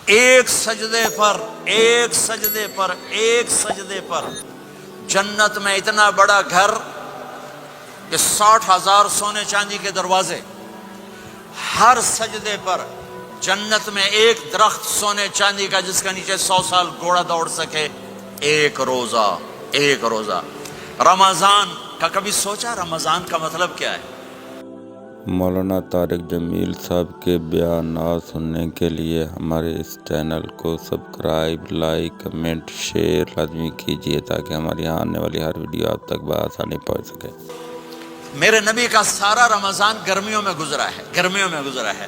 ایک سجدے پر ایک سجدے پر ایک سجدے پر جنت میں اتنا بڑا گھر کہ 60,000 سونے چاندی کے دروازے، ہر سجدے پر جنت میں ایک درخت سونے چاندی کا جس کا نیچے 100 سال گھوڑا دوڑ سکے، ایک روزہ ایک روزہ۔ رمضان کا کبھی سوچا رمضان کا مطلب کیا ہے؟ مولانا طارق جمیل صاحب کے بیانات سننے کے لیے ہمارے اس چینل کو سبسکرائب، لائک، کمنٹ، شیئر لازمی کیجیے تاکہ ہماری آنے والی ہر ویڈیو آپ تک بآسانی پہنچ سکے۔ میرے نبی کا سارا رمضان گرمیوں میں گزرا ہے، گرمیوں میں گزرا ہے،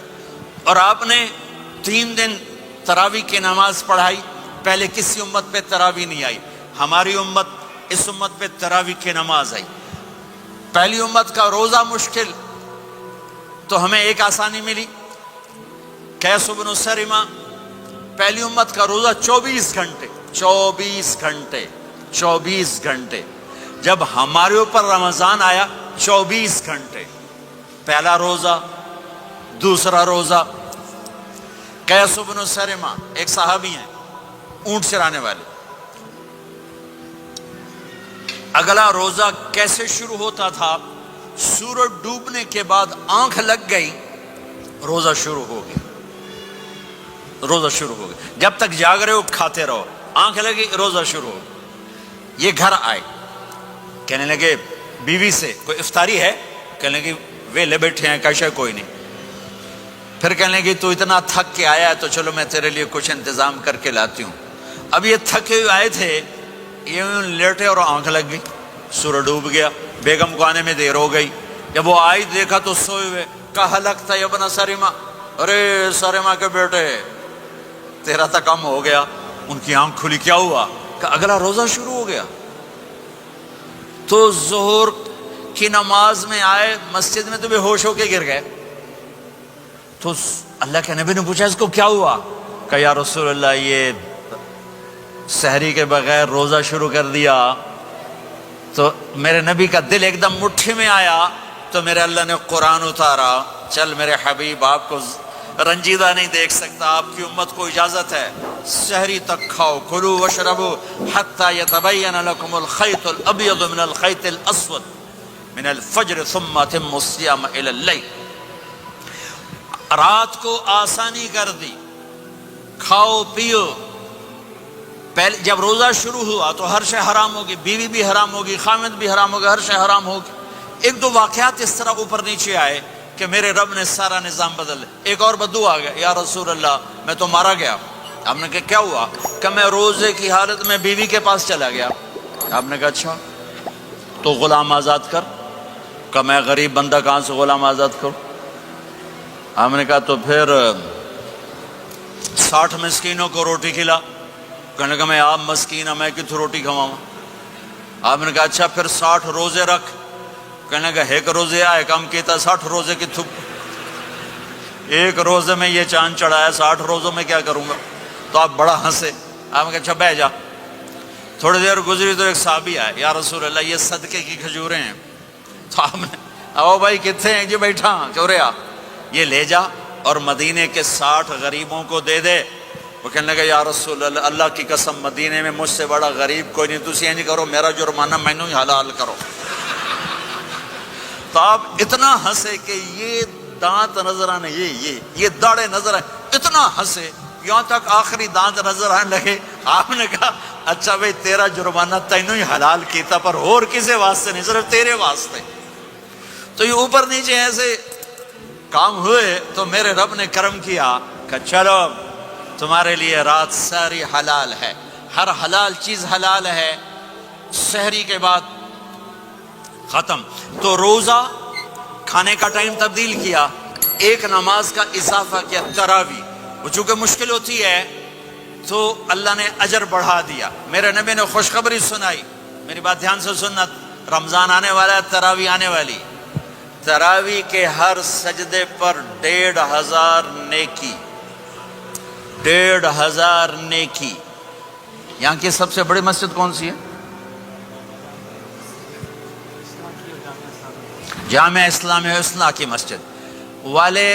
اور آپ نے 3 دن تراویح کی نماز پڑھائی۔ پہلے کسی امت پہ تراویح نہیں آئی، ہماری امت اس امت پہ تراویح کی نماز آئی۔ پہلی امت کا روزہ مشکل تو ہمیں ایک آسانی ملی، قیس بن سرمہ۔ پہلی امت کا روزہ 24 گھنٹے 24 گھنٹے 24 گھنٹے، جب ہمارے اوپر رمضان آیا 24 گھنٹے۔ پہلا روزہ، دوسرا روزہ۔ قیس بن سرمہ ایک صحابی ہیں، اونٹ چرانے والے۔ اگلا روزہ کیسے شروع ہوتا تھا؟ سورج ڈوبنے کے بعد آنکھ لگ گئی، روزہ شروع ہو گیا، روزہ شروع ہو گیا۔ جب تک جاگ رہے ہو کھاتے رہو، آنکھ لگی روزہ شروع ہو گیا۔ یہ گھر آئے، کہنے لگے بیوی سے کوئی افطاری ہے؟ کہنے لگے ویلے بیٹھے ہیں، کیسا کوئی نہیں۔ پھر کہنے لگے تو اتنا تھک کے آیا ہے تو چلو میں تیرے لیے کچھ انتظام کر کے لاتی ہوں۔ اب یہ تھکے ہوئے آئے تھے، یہ لیٹے اور آنکھ لگ گئی، سورج ڈوب گیا۔ بیگم کو آنے میں دیر ہو گئی، جب وہ آئی دیکھا تو سوئے ہوئے۔ کہا لگتا ہے ابن سرمہ، ارے سرمہ کے بیٹے تیرا تو کم ہو گیا۔ ان کی آنکھ کھلی، کیا ہوا؟ کہ اگلا روزہ شروع ہو گیا۔ تو ظہر کی نماز میں آئے مسجد میں تو بے ہوش ہو کے گر گئے۔ تو اللہ کے نبی نے پوچھا اس کو کیا ہوا؟ کہ یا رسول اللہ یہ سحری کے بغیر روزہ شروع کر دیا۔ تو میرے نبی کا دل ایک دم مٹھی میں آیا، تو میرے اللہ نے قرآن اتارا، چل میرے حبیب آپ کو رنجیدہ نہیں دیکھ سکتا، آپ کی امت کو اجازت ہے سحری تک کھاؤ، کلوا واشربوا حتی یتبین لکم الخیط الابیض من الخیط الاسود من الفجر ثم اتموا الصیام الی اللیل۔ رات کو آسانی کر دی، کھاؤ پیو۔ پہلے جب روزہ شروع ہوا تو ہر شے حرام ہوگی، بیوی بھی حرام ہوگی، خامد بھی حرام ہوگا، ہر شے حرام ہوگی۔ ایک دو واقعات اس طرح اوپر نیچے آئے کہ میرے رب نے سارا نظام بدل۔ ایک اور بدو آ گیا، یا رسول اللہ میں تو مارا گیا۔ آپ نے کہا کیا ہوا؟ کہ میں روزے کی حالت میں بیوی کے پاس چلا گیا۔ آپ نے کہا اچھا تو غلام آزاد کر۔ کہ میں غریب بندہ کہاں سے غلام آزاد کروں؟ آپ نے کہا تو پھر 60 مسکینوں کو روٹی کھلا۔ کہنے لگا میں آپ مسکین ہوں، میں کتوں روٹی کھواؤں؟ آپ نے کہا اچھا پھر 60 روزے رکھ۔ کہنے لگا ایک روزے آئے کم کیتا، 60 روزے کی تھپ، ایک روزے میں یہ چاند چڑھایا، 60 روزوں میں کیا کروں گا؟ تو آپ بڑا ہنسے۔ آپ نے کہا اچھا بہ جا۔ تھوڑی دیر گزری تو ایک صحابی آئے، یا رسول اللہ یہ صدقے کی کھجوریں ہیں۔ تو آپ نے او بھائی کتنے ہیں؟ جی بیٹھا چورے آ، یہ لے جا اور مدینے کے 60 غریبوں کو دے دے۔ وہ کہنے لگا یا رسول اللہ اللہ کی قسم مدینے میں مجھ سے بڑا غریب کوئی نہیں، تسی نہیں کرو، میرا جرمانہ مینوں ہی حلال کرو۔ تو آپ اتنا ہنسے کہ یہ دانت نظر آنے، یہ داڑے نظر آئے، اتنا ہنسے یہاں تک آخری دانت نظر آنے لگے۔ آپ نے کہا اچھا بھائی تیرا جرمانہ تینوں ہی حلال کیتا، پر اور کسے واسطے نہیں، صرف تیرے واسطے۔ تو یہ اوپر نیچے ایسے کام ہوئے تو میرے رب نے کرم کیا کہ چلو تمہارے لیے رات ساری حلال ہے، ہر حلال چیز حلال ہے۔ سحری کے بعد ختم۔ تو روزہ کھانے کا ٹائم تبدیل کیا، ایک نماز کا اضافہ کیا، تراویح۔ وہ چونکہ مشکل ہوتی ہے تو اللہ نے اجر بڑھا دیا۔ میرے نبی نے خوشخبری سنائی، میری بات دھیان سے سننا، رمضان آنے والا ہے، تراویح آنے والی۔ تراویح کے ہر سجدے پر 1500 نیکی، 1500 نیکی۔ یہاں کی سب سے بڑی مسجد کون سی ہے؟ جامعہ اسلامیہ حسنہ کی مسجد والے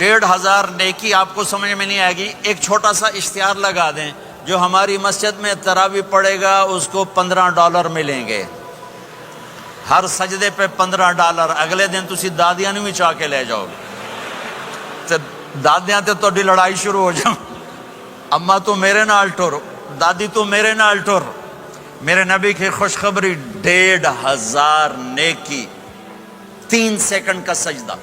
1500 نیکی آپ کو سمجھ میں نہیں آئے گی. ایک چھوٹا سا اشتہار لگا دیں, جو ہماری مسجد میں تراویح پڑے گا اس کو $15 ملیں گے, ہر سجدے پہ $15. اگلے دن تسی دادیاں نہیں چاہ کے لے جاؤ گے, تے دادیاں تے تہاڈی لڑائی شروع ہو جاؤ, اما تو میرے نال ٹر, دادی تو میرے نال ٹر. میرے نبی کی خوشخبری 1500 نیکی, 3 سیکنڈ کا سجدہ.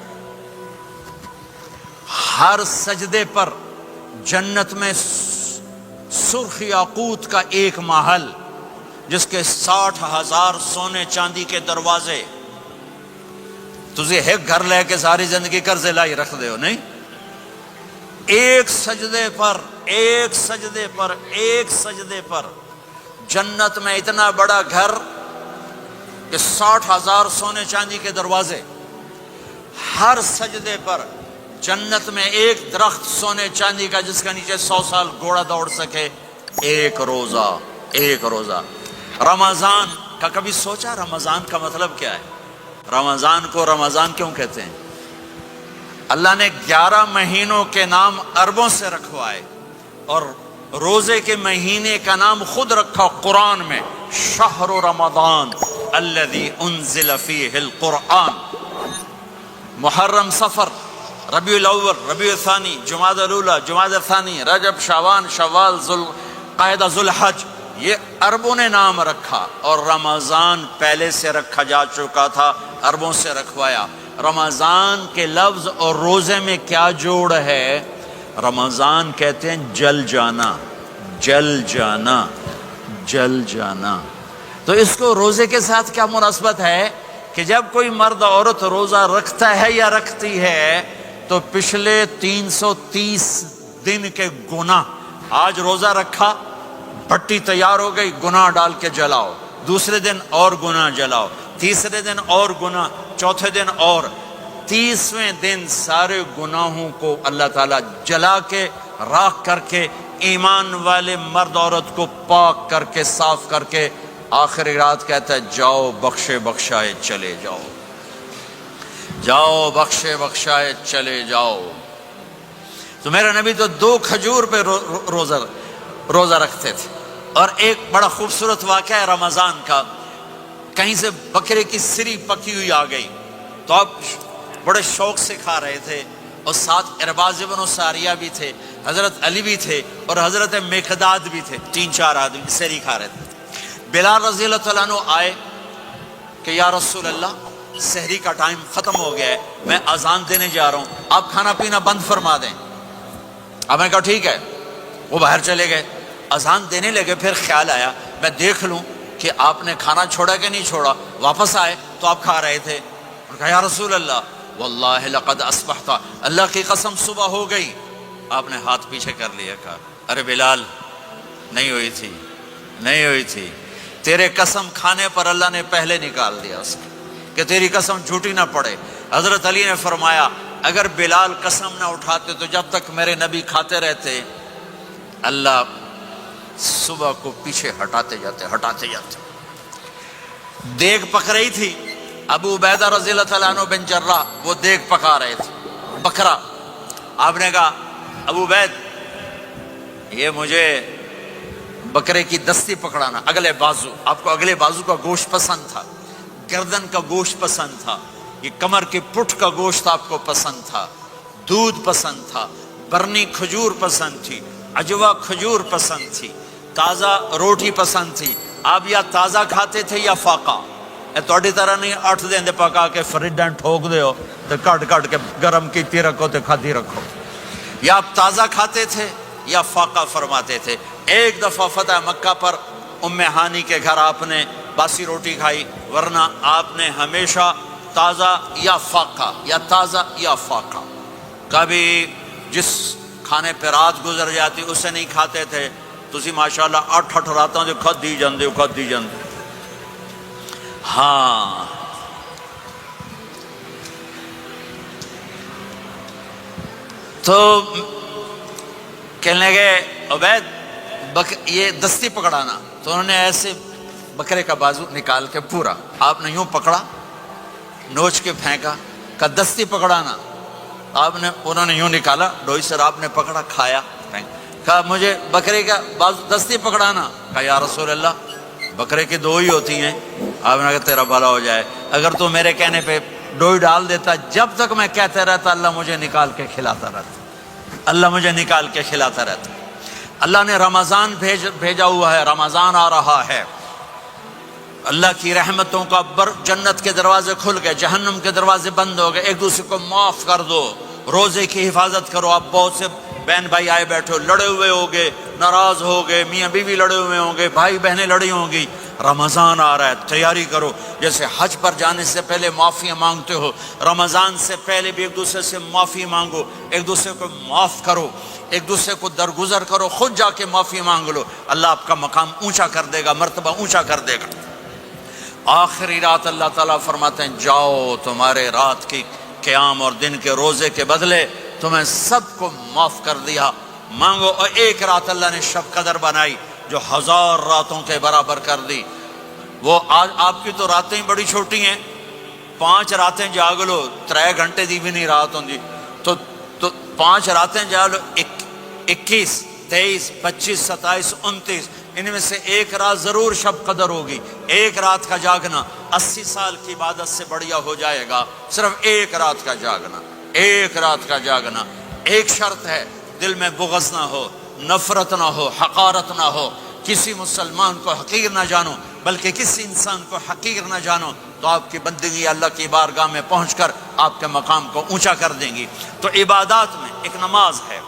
ہر سجدے پر جنت میں سرخ یاقوت کا ایک محل, جس کے 60,000 سونے چاندی کے دروازے. تجھے ایک گھر لے کے ساری زندگی قرضے لائی رکھ دے ہو نہیں. ایک سجدے پر جنت میں اتنا بڑا گھر کہ 60,000 سونے چاندی کے دروازے. ہر سجدے پر جنت میں ایک درخت سونے چاندی کا جس کا نیچے 100 سال گھوڑا دوڑ سکے. ایک روزہ. رمضان کا کبھی سوچا رمضان کا مطلب کیا ہے؟ رمضان کو رمضان کیوں کہتے ہیں؟ اللہ نے 11 مہینوں کے نام عربوں سے رکھوائے, اور روزے کے مہینے کا نام خود رکھا قرآن میں, شہر رمضان الذی انزل فیہ القرآن. محرم, صفر, ربیع الاول, ربیع الثانی, جمادی الاولی, جمادی الثانی, رجب, شعبان, شوال, ذوالقعدہ, ذوالحج, یہ عربوں نے نام رکھا. اور رمضان پہلے سے رکھا جا چکا تھا, عربوں سے رکھوایا. رمضان کے لفظ اور روزے میں کیا جوڑ ہے؟ رمضان کہتے ہیں جل جانا. تو اس کو روزے کے ساتھ کیا مناسبت ہے کہ جب کوئی مرد عورت روزہ رکھتا ہے یا رکھتی ہے تو پچھلے 330 دن کے گناہ, آج روزہ رکھا, بھٹی تیار ہو گئی, گناہ ڈال کے جلاؤ, دوسرے دن اور گناہ جلاؤ, تیسرے دن اور گناہ, چوتھے دن اور, 30ویں دن سارے گناہوں کو اللہ تعالیٰ جلا کے راکھ کر کے ایمان والے مرد عورت کو پاک کر کے صاف کر کے آخری رات کہتا ہے جاؤ بخشے بخشائے چلے جاؤ, جاؤ بخشے بخشائے چلے جاؤ. تو میرا نبی تو 2 کھجور پہ روزہ رکھتے تھے. اور ایک بڑا خوبصورت واقعہ ہے رمضان کا, کہیں سے بکرے کی سری پکی ہوئی آ گئی تو آپ بڑے شوق سے کھا رہے تھے, اور ساتھ ارباز بن ساریہ بھی تھے, حضرت علی بھی تھے, اور حضرت مقداد بھی تھے, 3-4 آدمی سری کھا رہے تھے. بلال رضی اللہ تعالیٰ عنہ آئے کہ یا رسول اللہ, سحری کا ٹائم ختم ہو گیا ہے, میں اذان دینے جا رہا ہوں, آپ کھانا پینا بند فرما دیں. اب میں کہا ٹھیک ہے. وہ باہر چلے گئے, اذان دینے لگے. پھر خیال آیا میں دیکھ لوں کہ آپ نے کھانا چھوڑا کہ نہیں چھوڑا. واپس آئے تو آپ کھا رہے تھے. کہا یا رسول اللہ واللہ لقد اصبحت, اللہ کی قسم صبح ہو گئی. آپ نے ہاتھ پیچھے کر لیا, کہا ارے بلال نہیں ہوئی تھی, تیرے قسم کھانے پر اللہ نے پہلے نکال دیا اس کو کہ تیری قسم جھوٹی نہ پڑے. حضرت علی نے فرمایا اگر بلال قسم نہ اٹھاتے تو جب تک میرے نبی کھاتے رہتے اللہ صبح کو پیچھے ہٹاتے جاتے. دیگ پک رہی تھی, ابو عبیدہ رضی اللہ تعالیٰ عنہ بن جراح وہ دیگ پکا رہے تھے, بکرا. آپ نے کہا ابو عبید یہ مجھے بکرے کی دستی پکڑانا, اگلے بازو. آپ کو اگلے بازو کا گوشت پسند تھا, گردن کا گوشت پسند تھا, یہ کمر کے پٹھ کا گوشت آپ کو پسند تھا, دودھ پسند تھا, برنی کھجور پسند تھی, عجوا کھجور پسند تھی, تازہ روٹی پسند تھی. آپ یا تازہ کھاتے تھے یا فاقہ. توڑی طرح نہیں 8 دن دے پکا کے فریڈاں ٹھوک دے ہو تو کٹ کے گرم کیتی رکھو تو کھاتی رکھو. یا آپ تازہ کھاتے تھے یا فاقہ فرماتے تھے. ایک دفعہ فتح مکہ پر ام ہانی کے گھر آپ نے باسی روٹی کھائی, ورنہ آپ نے ہمیشہ تازہ یا فاقہ یا تازہ یا فاقہ. کبھی جس کھانے پہ رات گزر جاتی اسے نہیں کھاتے تھے. تسی ماشاءاللہ 8 راتوں جو کھدی جاندے. ہاں تو کہنے لگے عبید یہ دستی پکڑانا. تو انہوں نے ایسے بکرے کا بازو نکال کے پورا آپ نے یوں پکڑا, نوچ کے پھینکا, کہ دستی پکڑانا. آپ نے انہوں نے یوں نکالا ڈوئی سر آپ نے پکڑا کھایا کہا مجھے بکرے کا بازو دستی پکڑانا کہا یا رسول اللہ بکرے کی دو ہی ہوتی ہیں آپ نے کہا تیرا بھلا ہو جائے اگر تو میرے کہنے پہ ڈوئی ڈال دیتا جب تک میں کہتے رہتا اللہ مجھے نکال کے کھلاتا رہتا اللہ مجھے نکال کے کھلاتا رہتا اللہ نے رمضان بھیجا ہوا ہے رمضان آ رہا ہے اللہ کی رحمتوں کا جنت کے دروازے کھل گئے جہنم کے دروازے بند ہو گئے ایک دوسرے کو معاف کر دو روزے کی حفاظت کرو آپ بہت سے بہن بھائی آئے بیٹھے ہو لڑے ہوئے ہوگے ناراض ہوگے میاں بیوی لڑے ہوئے ہوں گے بھائی بہنیں لڑی ہوں گی رمضان آ رہا ہے تیاری کرو جیسے حج پر جانے سے پہلے معافیاں مانگتے ہو رمضان سے پہلے بھی ایک دوسرے سے معافی مانگو ایک دوسرے کو معاف کرو ایک دوسرے کو درگزر کرو خود جا کے معافی مانگ لو اللہ آپ کا مقام اونچا کر دے گا مرتبہ اونچا کر دے گا آخری رات اللہ تعالیٰ فرماتے ہیں جاؤ تمہارے رات کی قیام اور دن کے روزے کے بدلے تمہیں سب کو معاف کر دیا مانگو اور ایک رات اللہ نے شب قدر بنائی جو 1000 راتوں کے برابر کر دی وہ آج آپ کی تو راتیں بڑی چھوٹی ہیں 5 راتیں جاگ لو 3 گھنٹے دی بھی نہیں رات ہوں تو 5 راتیں جاگ لو 21 23 25 27 29 ان میں سے ایک رات ضرور شب قدر ہوگی ایک رات کا جاگنا 80 سال کی عبادت سے بڑھیا ہو جائے گا صرف ایک رات کا جاگنا ایک رات کا جاگنا ایک شرط ہے دل میں بغض نہ ہو نفرت نہ ہو حقارت نہ ہو کسی مسلمان کو حقیر نہ جانو بلکہ کسی انسان کو حقیر نہ جانو تو آپ کی بندگی اللہ کی بارگاہ میں پہنچ کر آپ کے مقام کو اونچا کر دیں گی تو عبادات میں ایک نماز ہے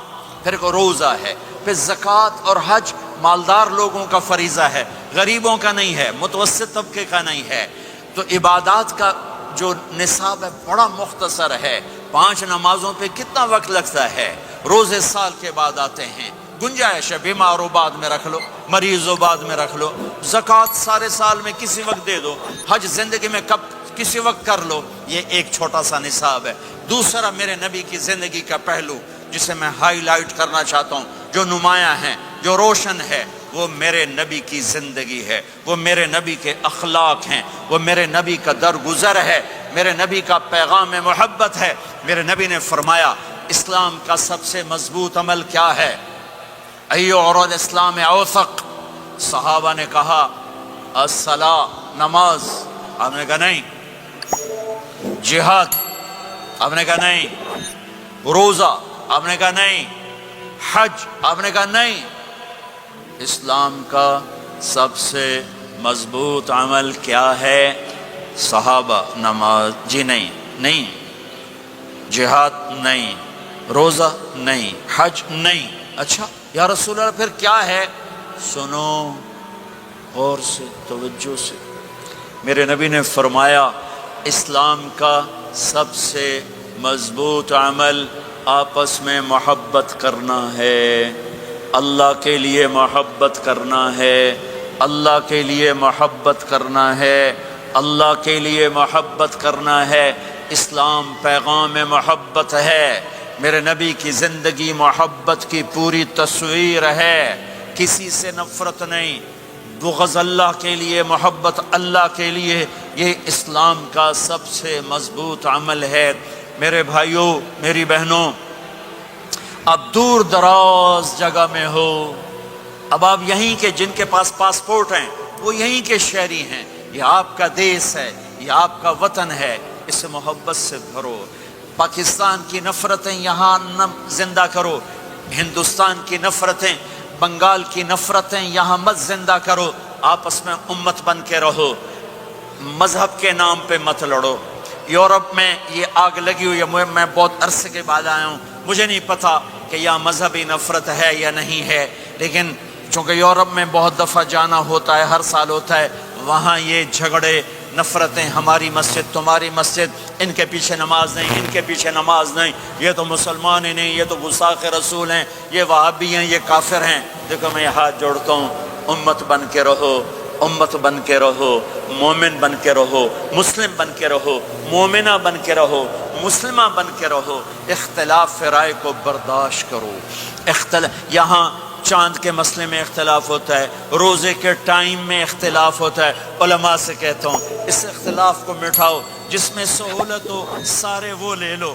پھر ایک روزہ ہے پھر زکوٰۃ اور حج مالدار لوگوں کا فریضہ ہے غریبوں کا نہیں ہے متوسط طبقے کا نہیں ہے تو عبادات کا جو نصاب ہے بڑا مختصر ہے 5 نمازوں پہ کتنا وقت لگتا ہے روزے سال کے بعد آتے ہیں گنجائش ہے بیمار ہو بعد میں رکھ لو مریض ہو بعد میں رکھ لو زکوٰۃ سارے سال میں کسی وقت دے دو حج زندگی میں کب کسی وقت کر لو یہ ایک چھوٹا سا نصاب ہے دوسرا میرے نبی کی زندگی کا پہلو جسے میں ہائی لائٹ کرنا چاہتا ہوں جو نمایاں ہے جو روشن ہے وہ میرے نبی کی زندگی ہے وہ میرے نبی کے اخلاق ہیں وہ میرے نبی کا درگزر ہے میرے نبی کا پیغام محبت ہے میرے نبی نے فرمایا اسلام کا سب سے مضبوط عمل کیا ہے ایو اور الاسلام اوثق صحابہ نے کہا الصلاۃ نماز آپ نے کہا نہیں جہاد آپ نے کہا نہیں روزہ آپ نے کہا نہیں حج آپ نے کہا نہیں اسلام کا سب سے مضبوط عمل کیا ہے صحابہ نماز جی نہیں جہاد نہیں روزہ نہیں حج نہیں اچھا یا رسول اللہ پھر کیا ہے سنو غور سے توجہ سے میرے نبی نے فرمایا اسلام کا سب سے مضبوط عمل آپس میں محبت کرنا ہے اللہ کے لیے محبت کرنا ہے اللہ کے لیے محبت کرنا ہے اللہ کے لیے محبت کرنا ہے اسلام پیغام محبت ہے میرے نبی کی زندگی محبت کی پوری تصویر ہے کسی سے نفرت نہیں بغض اللہ کے لیے محبت اللہ کے لیے یہ اسلام کا سب سے مضبوط عمل ہے میرے بھائیوں میری بہنوں اب دور دراز جگہ میں ہو اب آپ یہیں کے جن کے پاس پاسپورٹ ہیں وہ یہیں کے شہری ہیں یہ آپ کا دیس ہے یہ آپ کا وطن ہے اسے محبت سے بھرو پاکستان کی نفرتیں یہاں زندہ کرو ہندوستان کی نفرتیں بنگال کی نفرتیں یہاں مت زندہ کرو آپس میں امت بن کے رہو مذہب کے نام پہ مت لڑو یورپ میں یہ آگ لگی ہوئی ہے میں بہت عرصے کے بعد آیا ہوں مجھے نہیں پتا کہ یہاں مذہبی نفرت ہے یا نہیں ہے لیکن چونکہ یورپ میں بہت دفعہ جانا ہوتا ہے ہر سال ہوتا ہے وہاں یہ جھگڑے نفرتیں ہماری مسجد تمہاری مسجد ان کے پیچھے نماز نہیں ان کے پیچھے نماز نہیں یہ تو مسلمان ہی نہیں یہ تو گستاخ رسول ہیں یہ وہابی ہیں یہ کافر ہیں دیکھو میں ہاتھ جوڑتا ہوں امت بن کے رہو امت بن کے رہو مومن بن کے رہو مسلم بن کے رہو مومنہ بن کے رہو مسلمہ بن کے رہو اختلاف رائے کو برداشت کرو یہاں چاند کے مسئلے میں اختلاف ہوتا ہے روزے کے ٹائم میں اختلاف ہوتا ہے علماء سے کہتا ہوں اس اختلاف کو مٹھاؤ جس میں سہولت ہو سارے وہ لے لو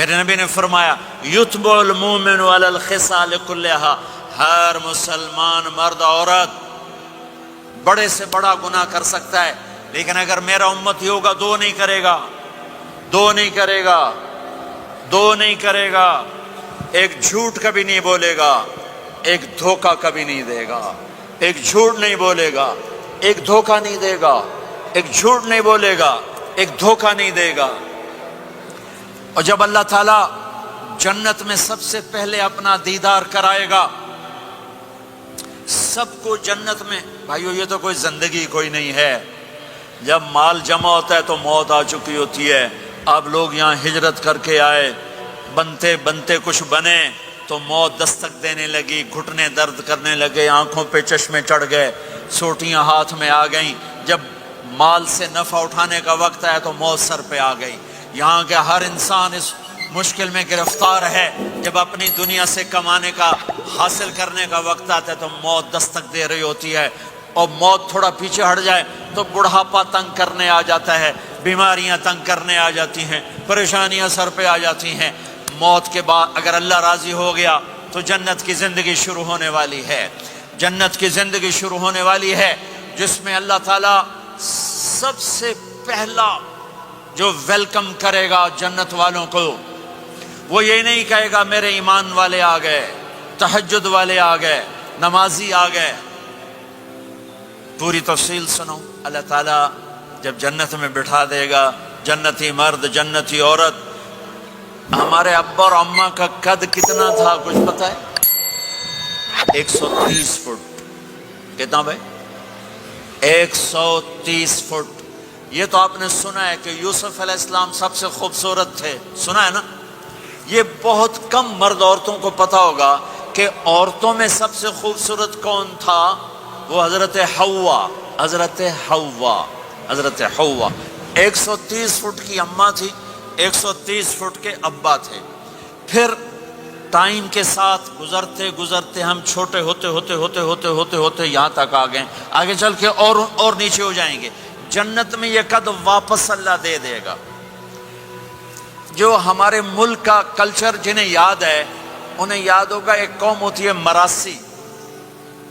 میرے نبی نے فرمایا یتبع المؤمن علی الخصال کلھا، ہر مسلمان مرد عورت بڑے سے بڑا گناہ کر سکتا ہے، لیکن اگر میرا امتی ہوگا دو نہیں کرے گا، دو نہیں کرے گا، دو نہیں کرے گا، ایک جھوٹ کبھی نہیں بولے گا، ایک دھوکہ کبھی نہیں دے گا، ایک جھوٹ نہیں بولے گا، ایک دھوکہ نہیں دے گا، ایک جھوٹ نہیں بولے گا، ایک دھوکہ نہیں دے گا۔ اور جب اللہ تعالیٰ جنت میں سب سے پہلے اپنا دیدار کرائے گا سب کو جنت میں، بھائیو یہ تو کوئی زندگی کوئی نہیں ہے، جب مال جمع ہوتا ہے تو موت آ چکی ہوتی ہے۔ اب لوگ یہاں ہجرت کر کے آئے، بنتے بنتے کچھ بنے تو موت دستک دینے لگی، گھٹنے درد کرنے لگے، آنکھوں پہ چشمے چڑھ گئے، سوٹیاں ہاتھ میں آ گئیں، جب مال سے نفع اٹھانے کا وقت آیا تو موت سر پہ آ گئی۔ یہاں کے ہر انسان اس مشکل میں گرفتار ہے، جب اپنی دنیا سے کمانے کا حاصل کرنے کا وقت آتا ہے تو موت دستک دے رہی ہوتی ہے، اور موت تھوڑا پیچھے ہٹ جائے تو بڑھاپا تنگ کرنے آ جاتا ہے، بیماریاں تنگ کرنے آ جاتی ہیں، پریشانیاں سر پہ آ جاتی ہیں۔ موت کے بعد اگر اللہ راضی ہو گیا تو جنت کی زندگی شروع ہونے والی ہے، جنت کی زندگی شروع ہونے والی ہے، جس میں اللہ تعالیٰ سب سے پہلا جو ویلکم کرے گا جنت والوں کو، وہ یہ نہیں کہے گا میرے ایمان والے آ گئے، تہجد والے آ گئے، نمازی آ گئے۔ پوری تفصیل سنو، اللہ تعالیٰ جب جنت میں بٹھا دے گا جنتی مرد جنتی عورت۔ ہمارے ابا اور اماں کا قد کتنا تھا کچھ پتہ ہے؟ 130 فٹ۔ کتنا بھائی؟ 130 فٹ۔ یہ تو آپ نے سنا ہے کہ یوسف علیہ السلام سب سے خوبصورت تھے، سنا ہے نا؟ یہ بہت کم مرد عورتوں کو پتہ ہوگا کہ عورتوں میں سب سے خوبصورت کون تھا؟ وہ حضرت حوا، حضرت حوا، حضرت حوا۔ 130 فٹ کی اماں تھی، 130 فٹ کے ابا تھے۔ پھر ٹائم کے ساتھ گزرتے گزرتے ہم چھوٹے ہوتے ہوتے ہوتے ہوتے ہوتے ہوتے یہاں تک آ گئے، آگے چل کے اور نیچے ہو جائیں گے۔ جنت میں یہ قد واپس اللہ دے دے گا۔ جو ہمارے ملک کا کلچر جنہیں یاد ہے انہیں یاد ہوگا، ایک قوم ہوتی ہے مراسی،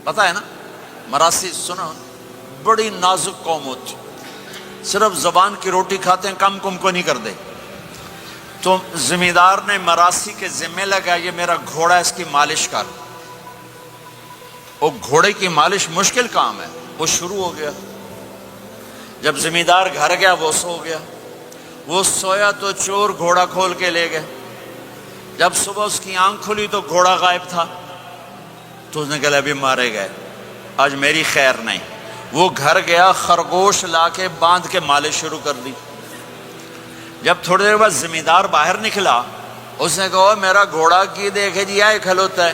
پتہ ہے نا؟ مراسی سنو، بڑی نازک قوم ہوتی، صرف زبان کی روٹی کھاتے ہیں، کم کم کو نہیں کرتے۔ تو زمیندار نے مراسی کے ذمہ لگا یہ میرا گھوڑا ہے، اس کی مالش کر۔ وہ گھوڑے کی مالش مشکل کام ہے، وہ شروع ہو گیا۔ جب زمیندار گھر گیا وہ سو گیا، وہ سویا تو چور گھوڑا کھول کے لے گئے۔ جب صبح اس کی آنکھ کھلی تو گھوڑا غائب تھا، تو اس نے کہا ابھی مارے گئے، آج میری خیر نہیں۔ وہ گھر گیا، خرگوش لا کے باندھ کے مالش شروع کر دی۔ جب تھوڑی دیر بعد زمیندار باہر نکلا، اس نے کہا میرا گھوڑا کی دیکھے جی آئے کھلوتا ہے۔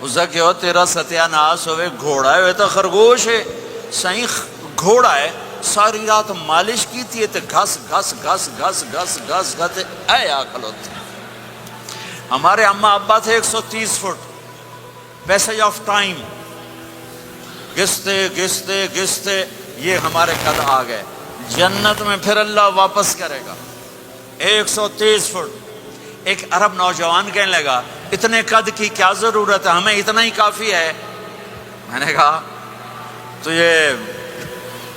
اس نے کہا تیرا ستیہ ناس ہوئے، گھوڑا ہے وہ تو خرگوش ہے، صحیح گھوڑا ہے، ساری رات مالش کی تھی تو گھس گھس گھس گھس گھس گھس گھس اے آ کھلوتے۔ ہمارے اماں ابا تھے 130 فٹ، پیسج آف ٹائم، گھستے گھستے گھستے یہ ہمارے قد آ گئے۔ جنت میں پھر اللہ واپس کرے گا 130 فٹ۔ ایک عرب نوجوان کہنے لگا اتنے قد کی کیا ضرورت ہے، ہمیں اتنا ہی کافی ہے۔ میں نے کہا تو یہ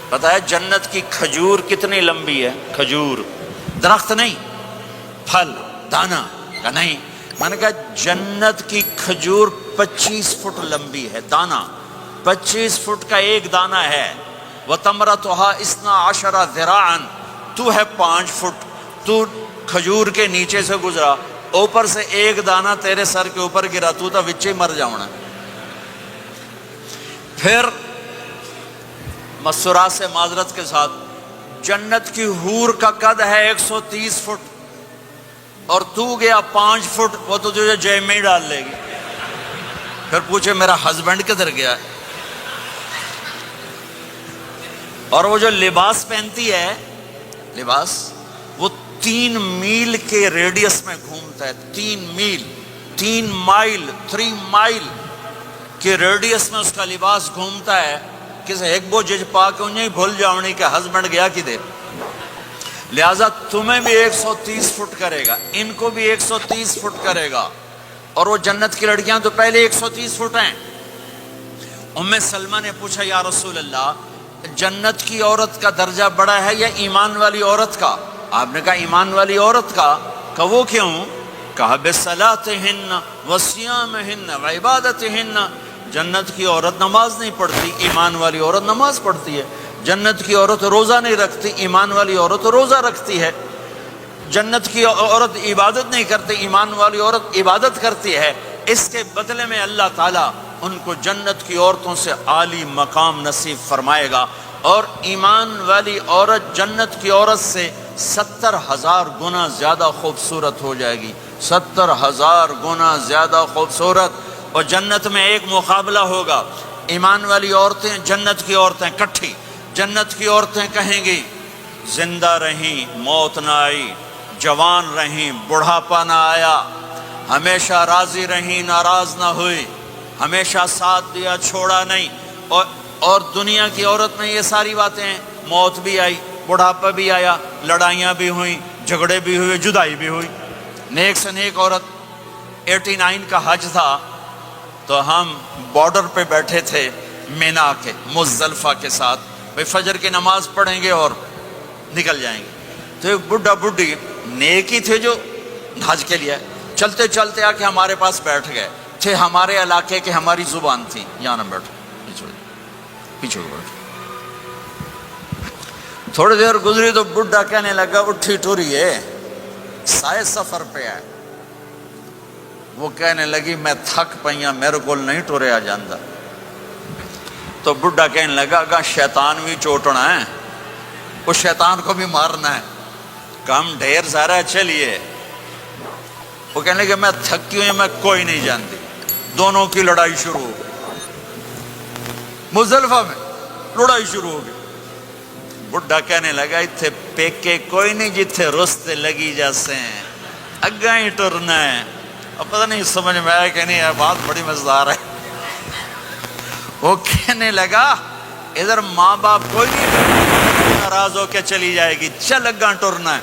پتہ ہے جنت کی کھجور کتنی لمبی ہے؟ کھجور درخت نہیں، پھل دانا کا نہیں۔ میں نے کہا جنت کی کھجور 25 فٹ لمبی ہے، دانا 25 فٹ کا ایک دانا ہے۔ وَتَمْرَتُهَا 12 ذِرَاعًا، تو ہے 5 فٹ، تو کھجور کے نیچے سے گزرا، اوپر سے ایک دانہ تیرے سر کے اوپر گرا، تو تا وچے مر جاؤنا۔ پھر مسرات سے معذرت کے ساتھ جنت کی حور کا قد ہے 130 فٹ اور تو گیا 5 فٹ، وہ تو تجھے جیب میں ہی ڈال لے گی۔ پھر پوچھے میرا ہسبینڈ کدھر گیا ہے؟ اور وہ جو لباس پہنتی ہے، لباس وہ 3 میل کے ریڈیس میں گھومتا ہے، 3 میل، 3 مائل کے ریڈیس میں اس کا لباس گھومتا ہے۔ کسی ایک بو جج پا کے انہیں بھول جاؤنی کہ ہسبینڈ گیا کی دے۔ لہذا تمہیں بھی 130 فٹ کرے گا، ان کو بھی 130 فٹ کرے گا، اور وہ جنت کی لڑکیاں تو پہلے 130 فٹ ہیں۔ ام سلمہ نے پوچھا یا رسول اللہ، جنت کی عورت کا درجہ بڑا ہے یا ایمان والی عورت کا؟ آپ نے کہا ایمان والی عورت کا۔ کہ وہ کیوں؟ کہا بصلاتہن وصیامہن وعبادتہن، جنت کی عورت نماز نہیں پڑھتی، ایمان والی عورت نماز پڑھتی ہے۔ جنت کی عورت روزہ نہیں رکھتی، ایمان والی عورت روزہ رکھتی ہے۔ جنت کی عورت عبادت نہیں کرتی، ایمان والی عورت عبادت کرتی ہے۔ اس کے بدلے میں اللہ تعالیٰ ان کو جنت کی عورتوں سے عالی مقام نصیب فرمائے گا، اور ایمان والی عورت جنت کی عورت سے 70,000 گنا زیادہ خوبصورت ہو جائے گی، 70,000 گنا زیادہ خوبصورت۔ اور جنت میں ایک مقابلہ ہوگا، ایمان والی عورتیں جنت کی عورتیں کٹھی، جنت کی عورتیں کہیں گی زندہ رہیں موت نہ آئی، جوان رہیں بڑھاپا نہ آیا، ہمیشہ راضی رہیں ناراض نہ ہوئی، ہمیشہ ساتھ دیا چھوڑا نہیں۔ اور دنیا کی عورت میں یہ ساری باتیں ہیں، موت بھی آئی، بڑھاپا بھی آیا، لڑائیاں بھی ہوئیں، جھگڑے بھی ہوئے، جدائی بھی ہوئی۔ نیک سے نیک عورت 89 کا حج تھا، تو ہم بارڈر پہ بیٹھے تھے مینا کے مزدلفہ کے ساتھ، بھئی فجر کی نماز پڑھیں گے اور نکل جائیں گے۔ تو ایک بڈھا بڈھی نیک ہی تھے جو حج کے لیے چلتے چلتے آ کے ہمارے پاس بیٹھ گئے تھے، ہمارے علاقے کے، ہماری زبان تھی، یہاں نہ بیٹھو، پیچھے بیٹھو۔ تھوڑی دیر گزری تو بڈھا کہنے لگا اٹھی ٹوری ہے، سائے سفر پہ ہے۔ وہ کہنے لگی میں تھک پئیاں، میرے کو نہیں ٹوریا جاندہ۔ تو بڈھا کہنے لگا کہ شیطان بھی چوٹنا ہے، اس شیطان کو بھی مارنا ہے، کام ڈھیر سارا ہے چلیے۔ وہ کہنے لگے میں تھکی ہوئی، میں کوئی نہیں جانتی۔ دونوں کی لڑائی شروع ہو گئی، مزدلفہ میں لڑائی شروع ہو گئی۔ بڈھا کہنے لگا اتھے پیکے کوئی نہیں جتھے رستے لگی جیسے ہیں، اگاں ہی ٹرنا ہے۔ اب پتہ نہیں سمجھ میں آیا کہ نہیں، بات بڑی مزدار ہے۔ وہ کہنے لگا ادھر ماں باپ کوئی نہیں، ناراض ہو کے چلی جائے گی، چل اگاں ٹرنا ہے۔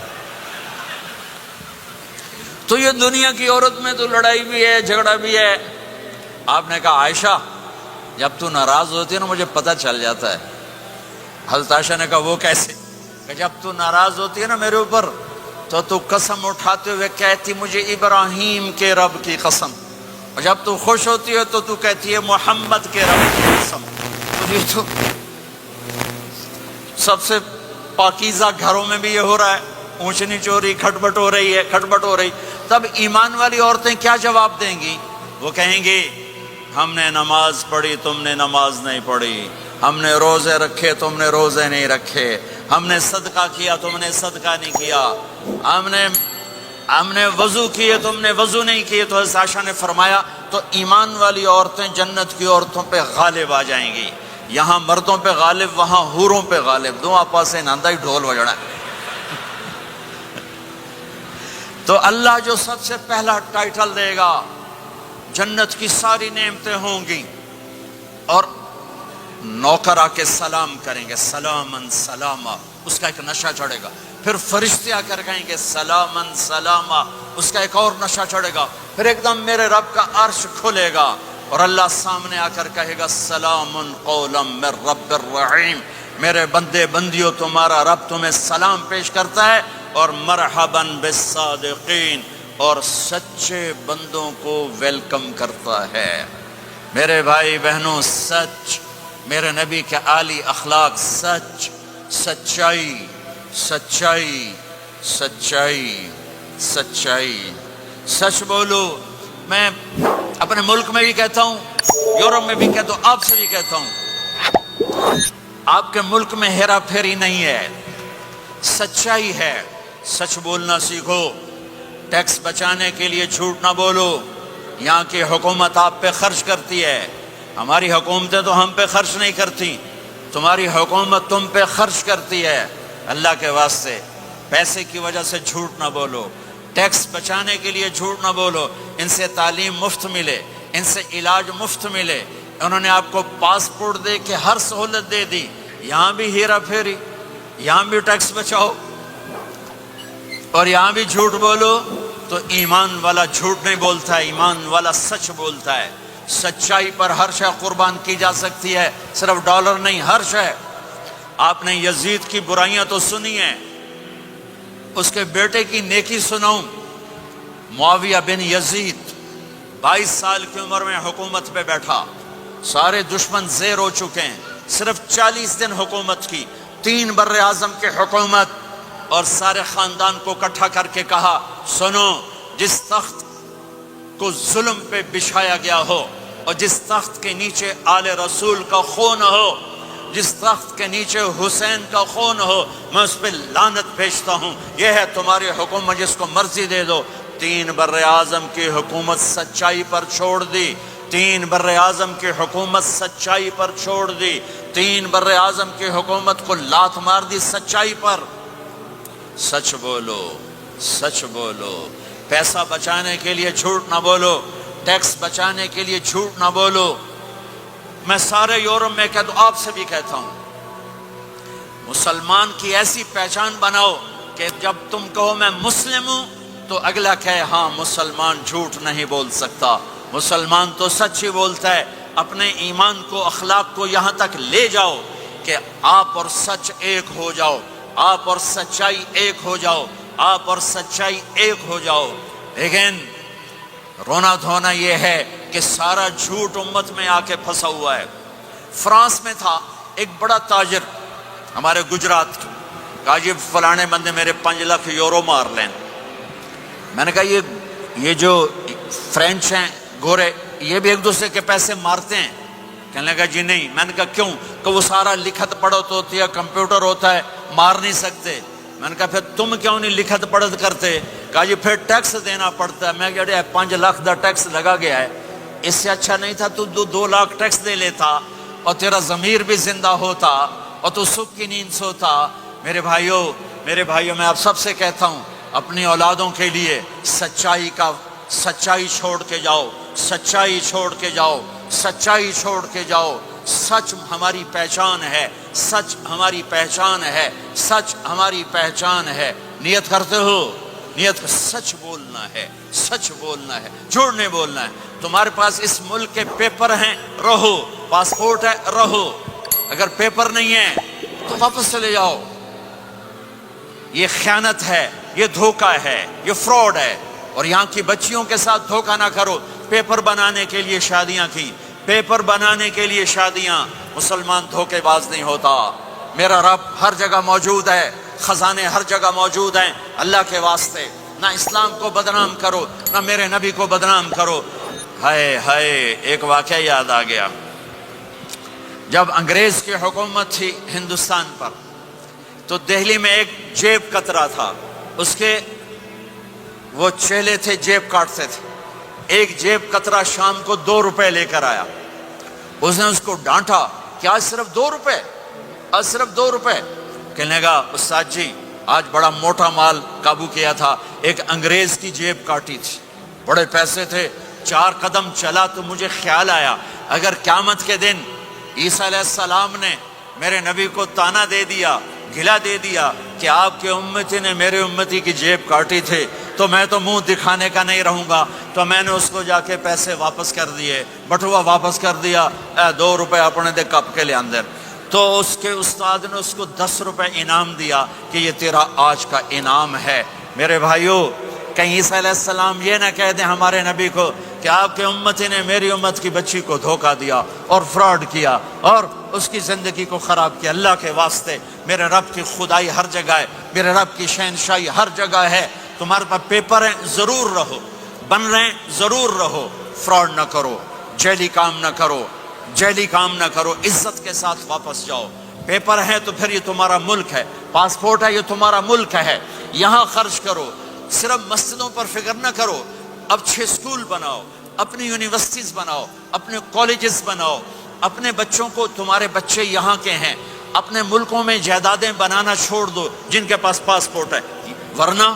تو یہ دنیا کی عورت میں تو لڑائی بھی ہے، جھگڑا بھی ہے۔ آپ نے کہا عائشہ جب تو ناراض ہوتی ہے نا مجھے پتہ چل جاتا ہے۔ حضرت عائشہ نے کہا وہ کیسے؟ کہ جب تو ناراض ہوتی ہے نا میرے اوپر تو قسم اٹھاتے ہوئے کہتی مجھے ابراہیم کے رب کی قسم، اور جب تو خوش ہوتی ہے تو کہتی ہے محمد کے رب کی قسم۔ یہ تو سب سے پاکیزہ گھروں میں بھی یہ ہو رہا ہے، اونچ نیچ ہو رہی، کھٹپٹ ہو رہی ہے، کھٹپٹ ہو رہی۔ تب ایمان والی عورتیں کیا جواب دیں گی؟ وہ کہیں گی ہم نے نماز پڑھی تم نے نماز نہیں پڑھی، ہم نے روزے رکھے تم نے روزے نہیں رکھے، ہم نے صدقہ کیا تم نے صدقہ نہیں کیا، ہم نے وضو کیے تم نے وضو نہیں کیے۔ تو حضرت عائشہ نے فرمایا تو ایمان والی عورتیں جنت کی عورتوں پہ غالب آ جائیں گی، یہاں مردوں پہ غالب وہاں حوروں پہ غالب، دو آپا سے ناندہ ہی ڈھول بجنا ہے۔ تو اللہ جو سب سے پہلا ٹائٹل دے گا، جنت کی ساری نعمتیں ہوں گی، اور نوکر آ کے سلام کریں گے سلامن سلامہ، اس کا ایک نشہ چڑھے گا۔ پھر فرشتے آ کر کہیں گے سلامن سلامہ، اس کا ایک اور نشہ چڑھے گا۔ پھر ایک دم میرے رب کا عرش کھلے گا اور اللہ سامنے آ کر کہے گا سلام قولا من رب الرحیم، میرے بندے بندیوں تمہارا رب تمہیں سلام پیش کرتا ہے، اور مرحبا بالصادقین، اور سچے بندوں کو ویلکم کرتا ہے۔ میرے بھائی بہنوں، سچ، میرے نبی کے عالی اخلاق، سچ، سچائی، سچائی، سچائی، سچائی، سچ بولو۔ میں اپنے ملک میں بھی کہتا ہوں، یورپ میں بھی کہتا ہوں، آپ سے بھی کہتا ہوں، آپ کے ملک میں ہیرا پھیری نہیں ہے، سچائی ہے۔ سچ بولنا سیکھو، ٹیکس بچانے کے لیے جھوٹ نہ بولو۔ یہاں کی حکومت آپ پہ خرچ کرتی ہے، ہماری حکومتیں تو ہم پہ خرچ نہیں کرتی، تمہاری حکومت تم پہ خرچ کرتی ہے۔ اللہ کے واسطے پیسے کی وجہ سے جھوٹ نہ بولو، ٹیکس بچانے کے لیے جھوٹ نہ بولو۔ ان سے تعلیم مفت ملے، ان سے علاج مفت ملے، انہوں نے آپ کو پاسپورٹ دے کے ہر سہولت دے دی، یہاں بھی ہیرا پھیری، یہاں بھی ٹیکس بچاؤ، اور یہاں بھی جھوٹ بولو تو ایمان والا جھوٹ نہیں بولتا ہے، ایمان والا سچ بولتا ہے۔ سچائی پر ہر شے قربان کی جا سکتی ہے، صرف ڈالر نہیں، ہر شے۔ آپ نے یزید کی برائیاں تو سنی ہیں، اس کے بیٹے کی نیکی سناؤں۔ معاویہ بن یزید 22 سال کی عمر میں حکومت پہ بیٹھا، سارے دشمن زیر ہو چکے ہیں، صرف 40 دن حکومت کی، 3 بر اعظم کی حکومت، اور سارے خاندان کو اکٹھا کر کے کہا سنو، جس تخت کو ظلم پہ بچھایا گیا ہو اور جس تخت کے نیچے آل رسول کا خون ہو، جس تخت کے نیچے حسین کا خون ہو، میں اس پہ لعنت بھیجتا ہوں۔ یہ ہے تمہاری حکومت، جس کو مرضی دے دو۔ 3 بر اعظم کی حکومت سچائی پر چھوڑ دی، 3 بر اعظم کی حکومت سچائی پر چھوڑ دی، 3 بر اعظم کی حکومت کو لات مار دی سچائی پر۔ سچ بولو، سچ بولو، پیسہ بچانے کے لیے جھوٹ نہ بولو، ٹیکس بچانے کے لیے جھوٹ نہ بولو۔ میں سارے یورپ میں کہتا ہوں، آپ سے بھی کہتا ہوں، مسلمان کی ایسی پہچان بناؤ کہ جب تم کہو میں مسلم ہوں تو اگلا کہے ہاں مسلمان جھوٹ نہیں بول سکتا، مسلمان تو سچ ہی بولتا ہے۔ اپنے ایمان کو، اخلاق کو یہاں تک لے جاؤ کہ آپ اور سچ ایک ہو جاؤ، آپ اور سچائی ایک ہو جاؤ، آپ اور سچائی ایک ہو جاؤ۔ لیکن رونا دھونا یہ ہے کہ سارا جھوٹ امت میں آ کے پھنسا ہوا ہے۔ فرانس میں تھا ایک بڑا تاجر ہمارے گجرات کی، کہا جی فلانے بندے میرے 5 لاکھ یورو مار لیں۔ میں نے کہا یہ جو فرینچ ہیں گورے، یہ بھی ایک دوسرے کے پیسے مارتے ہیں؟ کہنے لگا جی نہیں۔ میں نے کہا کیوں؟ کہ وہ سارا لکھت پڑھت ہوتی ہے، کمپیوٹر ہوتا ہے، مار نہیں سکتے۔ میں نے کہا پھر تم کیوں نہیں لکھت پڑھت کرتے؟ کہا جی پھر ٹیکس دینا پڑتا ہے۔ میں کہا 5 لاکھ دا ٹیکس لگا گیا ہے، اس سے اچھا نہیں تھا تو 2 لاکھ ٹیکس دے لیتا اور تیرا ضمیر بھی زندہ ہوتا اور تو سکھ کی نیند سوتا۔ میرے بھائیوں میں آپ سب سے کہتا ہوں، اپنی اولادوں کے لیے سچائی چھوڑ کے جاؤ، سچائی چھوڑ کے جاؤ، سچائی چھوڑ کے جاؤ۔ سچ ہماری پہچان ہے، سچ ہماری پہچان ہے، سچ ہماری پہچان ہے۔ نیت کرتے ہو؟ نیت کا سچ بولنا ہے، سچ بولنا ہے، جھوٹ نہیں بولنا ہے۔ تمہارے پاس اس ملک کے پیپر ہیں، رہو، پاسپورٹ ہے، رہو۔ اگر پیپر نہیں ہے تو واپس چلے جاؤ۔ یہ خیانت ہے، یہ دھوکہ ہے، یہ فراڈ ہے۔ اور یہاں کی بچیوں کے ساتھ دھوکہ نہ کرو۔ پیپر بنانے کے لیے شادیاں کی، پیپر بنانے کے لیے شادیاں۔ مسلمان دھوکے باز نہیں ہوتا۔ میرا رب ہر جگہ موجود ہے، خزانے ہر جگہ موجود ہیں۔ اللہ کے واسطے نہ اسلام کو بدنام کرو، نہ میرے نبی کو بدنام کرو۔ ہائے ہائے، ایک واقعہ یاد آ گیا۔ جب انگریز کی حکومت تھی ہندوستان پر تو دہلی میں ایک جیب کترا تھا، اس کے وہ چیلے تھے، جیب کاٹتے تھے۔ ایک جیب کترا شام کو 2 روپے لے کر آیا۔ اس نے اس کو ڈانٹا کہ آج صرف 2 روپے، آج صرف 2 روپے۔ کہنے لگا استاد جی آج بڑا موٹا مال قابو کیا تھا، ایک انگریز کی جیب کاٹی تھی، بڑے پیسے تھے۔ 4 قدم چلا تو مجھے خیال آیا اگر قیامت کے دن عیسیٰ علیہ السلام نے میرے نبی کو تانا دے دیا، گلا دے دیا کہ آپ کے امتی نے میرے امتی کی جیب کاٹی تھی، تو میں تو منہ دکھانے کا نہیں رہوں گا۔ تو میں نے اس کو جا کے پیسے واپس کر دیے، بٹوا واپس کر دیا، 2 روپے اپنے دے کپ کے لے اندر۔ تو اس کے استاد نے اس کو 10 روپے انعام دیا کہ یہ تیرا آج کا انعام ہے۔ میرے بھائیوں، کہیں عیسیٰ علیہ السلام یہ نہ کہہ دیں ہمارے نبی کو کہ آپ کے امتی نے میری امت کی بچی کو دھوکہ دیا اور فراڈ کیا اور اس کی زندگی کو خراب کیا۔ اللہ کے واسطے، میرے رب کی خدائی ہر جگہ ہے، میرے رب کی شہنشاہی ہر جگہ ہے۔ تمہارے پاس پیپر ہیں، ضرور رہو، بن رہے ہیں، ضرور رہو، فراڈ نہ کرو، جعلی کام نہ کرو، جعلی کام نہ کرو، عزت کے ساتھ واپس جاؤ۔ پیپر ہے تو پھر یہ تمہارا ملک ہے، پاسپورٹ ہے، یہ تمہارا ملک ہے، یہاں خرچ کرو۔ صرف مسجدوں پر فکر نہ کرو، اچھے اسکول بناؤ، اپنی یونیورسٹیز بناؤ، اپنے کالجز بناؤ، اپنے بچوں کو، تمہارے بچے یہاں کے ہیں، اپنے ملکوں میں جائیدادیں بنانا چھوڑ دو جن کے پاس پاسپورٹ ہے، ورنہ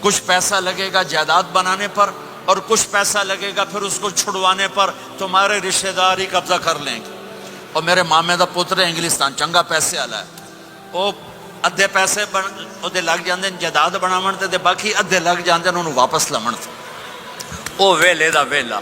کچھ پیسہ لگے گا جائیداد بنانے پر اور کچھ پیسہ لگے گا پھر اس کو چھڑوانے پر، تمہارے رشتہ دار ہی قبضہ کر لیں گے۔ اور میرے مامے دا پتر انگلستان چنگا پیسے والا ہے، وہ ادھے پیسے ਉਹਦੇ ਲੱਗ ਜਾਂਦੇ ਨੇ ਜਾਇਦਾਦ ਬਣਾਉਣ ਤੇ ਬਾਕੀ ਅੱਧੇ ਲੱਗ ਜਾਂਦੇ ਨੇ ਉਹਨੂੰ ਵਾਪਸ ਲਵਣ ਤੇ। ਉਹ ਵੇਲੇ ਦਾ ਵੇਲਾ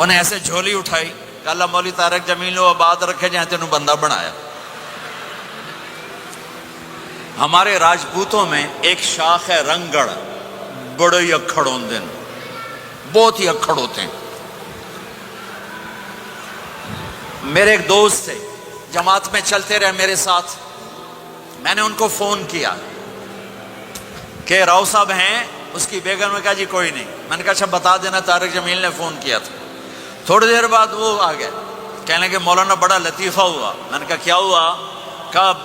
انہیں ایسے جھولی اٹھائی کہ اللہ مولوی طارق جمیل نو آباد رکھے جائیں تینوں بندہ بنایا۔ ہمارے راجپوتوں میں ایک شاخ ہے رنگڑ، بڑے ہی اکھڑ ہوندے ہیں، بہت ہی اکھڑ ہوتے ہیں۔ میرے ایک دوست تھے، جماعت میں چلتے رہے میرے ساتھ، میں نے ان کو فون کیا کہ راؤ صاحب ہیں؟ اس کی بیگم نے کہا جی کوئی نہیں۔ میں نے کہا اچھا بتا دینا طارق جمیل نے فون کیا تھا۔ تھوڑی دیر بعد وہ آ گئے، کہنے کہ مولانا بڑا لطیفہ ہوا۔ میں نے کہا کیا ہوا؟ کب؟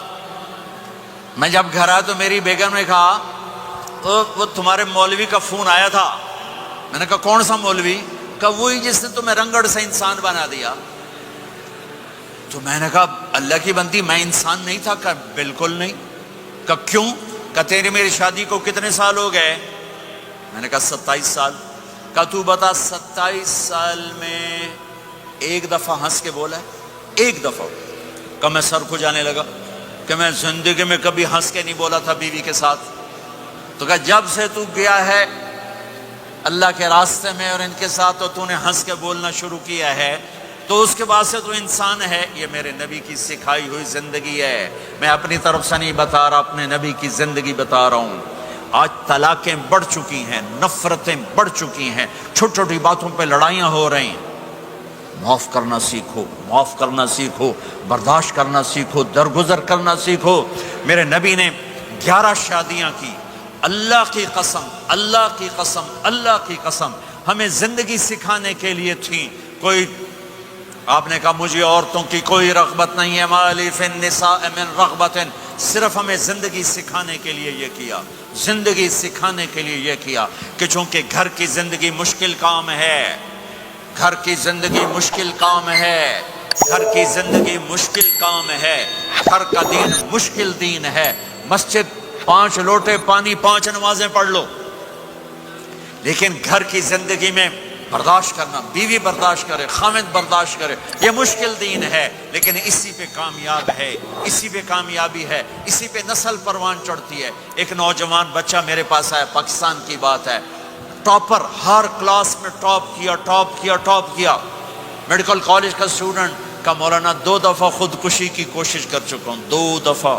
میں جب گھر آیا تو میری بیگم نے کہا وہ تمہارے مولوی کا فون آیا تھا۔ میں نے کہا کون سا مولوی؟ کہا وہی جس نے تمہیں رنگڑ سے انسان بنا دیا۔ تو میں نے کہا اللہ کی بندی میں انسان نہیں تھا؟ کہا بالکل نہیں۔ کہا کیوں؟ کہا تیری میری شادی کو کتنے سال ہو گئے؟ میں نے کہا 27 سال۔ کہا تو بتا 27 سال میں ایک دفعہ ہنس کے بولا ہے؟ ایک دفعہ؟ کہا میں سر کو جانے لگا کہ میں زندگی میں کبھی ہنس کے نہیں بولا تھا بیوی کے ساتھ۔ تو کہا جب سے تو گیا ہے اللہ کے راستے میں اور ان کے ساتھ تو نے ہنس کے بولنا شروع کیا ہے تو اس کے بعد سے تو انسان ہے۔ یہ میرے نبی کی سکھائی ہوئی زندگی ہے، میں اپنی طرف سے نہیں بتا رہا، اپنے نبی کی زندگی بتا رہا ہوں۔ آج طلاقیں بڑھ چکی ہیں، نفرتیں بڑھ چکی ہیں، چھوٹی چھوٹی باتوں پہ لڑائیاں ہو رہی ہیں۔ معاف کرنا سیکھو، معاف کرنا سیکھو، برداشت کرنا سیکھو، درگزر کرنا سیکھو۔ میرے نبی نے 11 شادیاں کی۔ اللہ کی قسم، اللہ کی قسم، اللہ کی قسم ہمیں زندگی سکھانے کے لیے تھی۔ کوئی آپ نے کہا مجھے عورتوں کی کوئی رغبت نہیں ہے، مالی فی النساء من رغبت، صرف ہمیں زندگی سکھانے کے لیے یہ کیا، زندگی سکھانے کے لیے یہ کیا کہ چونکہ گھر کی زندگی مشکل کام ہے، گھر کی زندگی مشکل کام ہے، گھر کی زندگی مشکل کام ہے، گھر کا دین مشکل دین ہے۔ مسجد 5 لوٹے پانی 5 نمازیں پڑھ لو، لیکن گھر کی زندگی میں برداشت کرنا، بیوی برداشت کرے، خاوند برداشت کرے، یہ مشکل دین ہے، لیکن اسی پہ کامیاب ہے، اسی پہ کامیابی ہے، اسی پہ نسل پروان چڑھتی ہے۔ ایک نوجوان بچہ میرے پاس آیا، پاکستان کی بات ہے، ٹاپر، ہر کلاس میں ٹاپ کیا، میڈیکل کالج کا اسٹوڈنٹ، کا مولانا 2 دفعہ خودکشی کی کوشش کر چکا ہوں، 2 دفعہ۔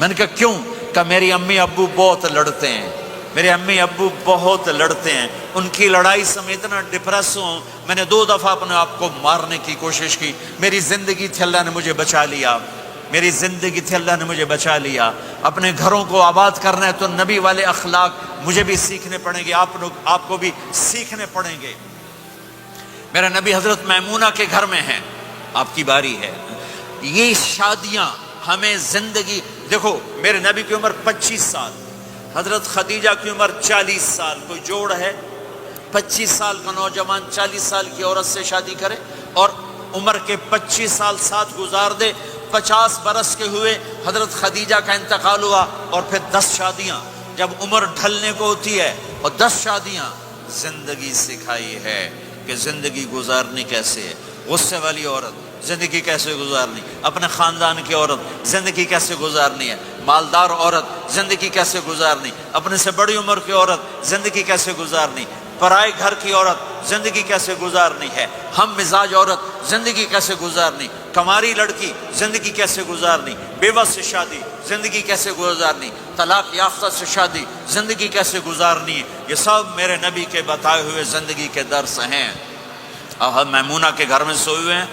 میں نے کہا کیوں؟ کہ میری امی ابو بہت لڑتے ہیں، میرے امی ابو بہت لڑتے ہیں، ان کی لڑائی سے میں اتنا ڈپریس ہوں، میں نے 2 دفعہ اپنے آپ کو مارنے کی کوشش کی۔ میری زندگی تھی اللہ نے مجھے بچا لیا، میری زندگی تھی اللہ نے مجھے بچا لیا۔ اپنے گھروں کو آباد کرنا ہے تو نبی والے اخلاق مجھے بھی سیکھنے پڑیں گے، آپ کو بھی سیکھنے پڑیں گے۔ میرا نبی حضرت میمونہ کے گھر میں ہے، آپ کی باری ہے۔ یہ شادیاں ہمیں زندگی، دیکھو میرے نبی کی عمر 25 سال، حضرت خدیجہ کی عمر 40 سال، کوئی جوڑ ہے 25 سال کا نوجوان 40 سال کی عورت سے شادی کرے اور عمر کے 25 سال ساتھ گزار دے؟ 50 برس کے ہوئے حضرت خدیجہ کا انتقال ہوا اور پھر 10 شادیاں، جب عمر ڈھلنے کو ہوتی ہے اور 10 شادیاں۔ زندگی سکھائی ہے کہ زندگی گزارنی کیسے ہے۔ غصے والی عورت زندگی کیسے گزارنی، اپنے خاندان کی عورت زندگی کیسے گزارنی ہے، مالدار عورت زندگی کیسے گزارنی، اپنے سے بڑی عمر کی عورت زندگی کیسے گزارنی، پرائے گھر کی عورت زندگی کیسے گزارنی ہے، ہم مزاج عورت زندگی کیسے گزارنی، کماری لڑکی زندگی کیسے گزارنی، بیوہ سے شادی زندگی کیسے گزارنی، طلاق یافتہ سے شادی زندگی کیسے گزارنی، یہ سب میرے نبی کے بتائے ہوئے زندگی کے درس ہیں۔ ہم میمونہ کے گھر میں سوئے ہوئے ہیں،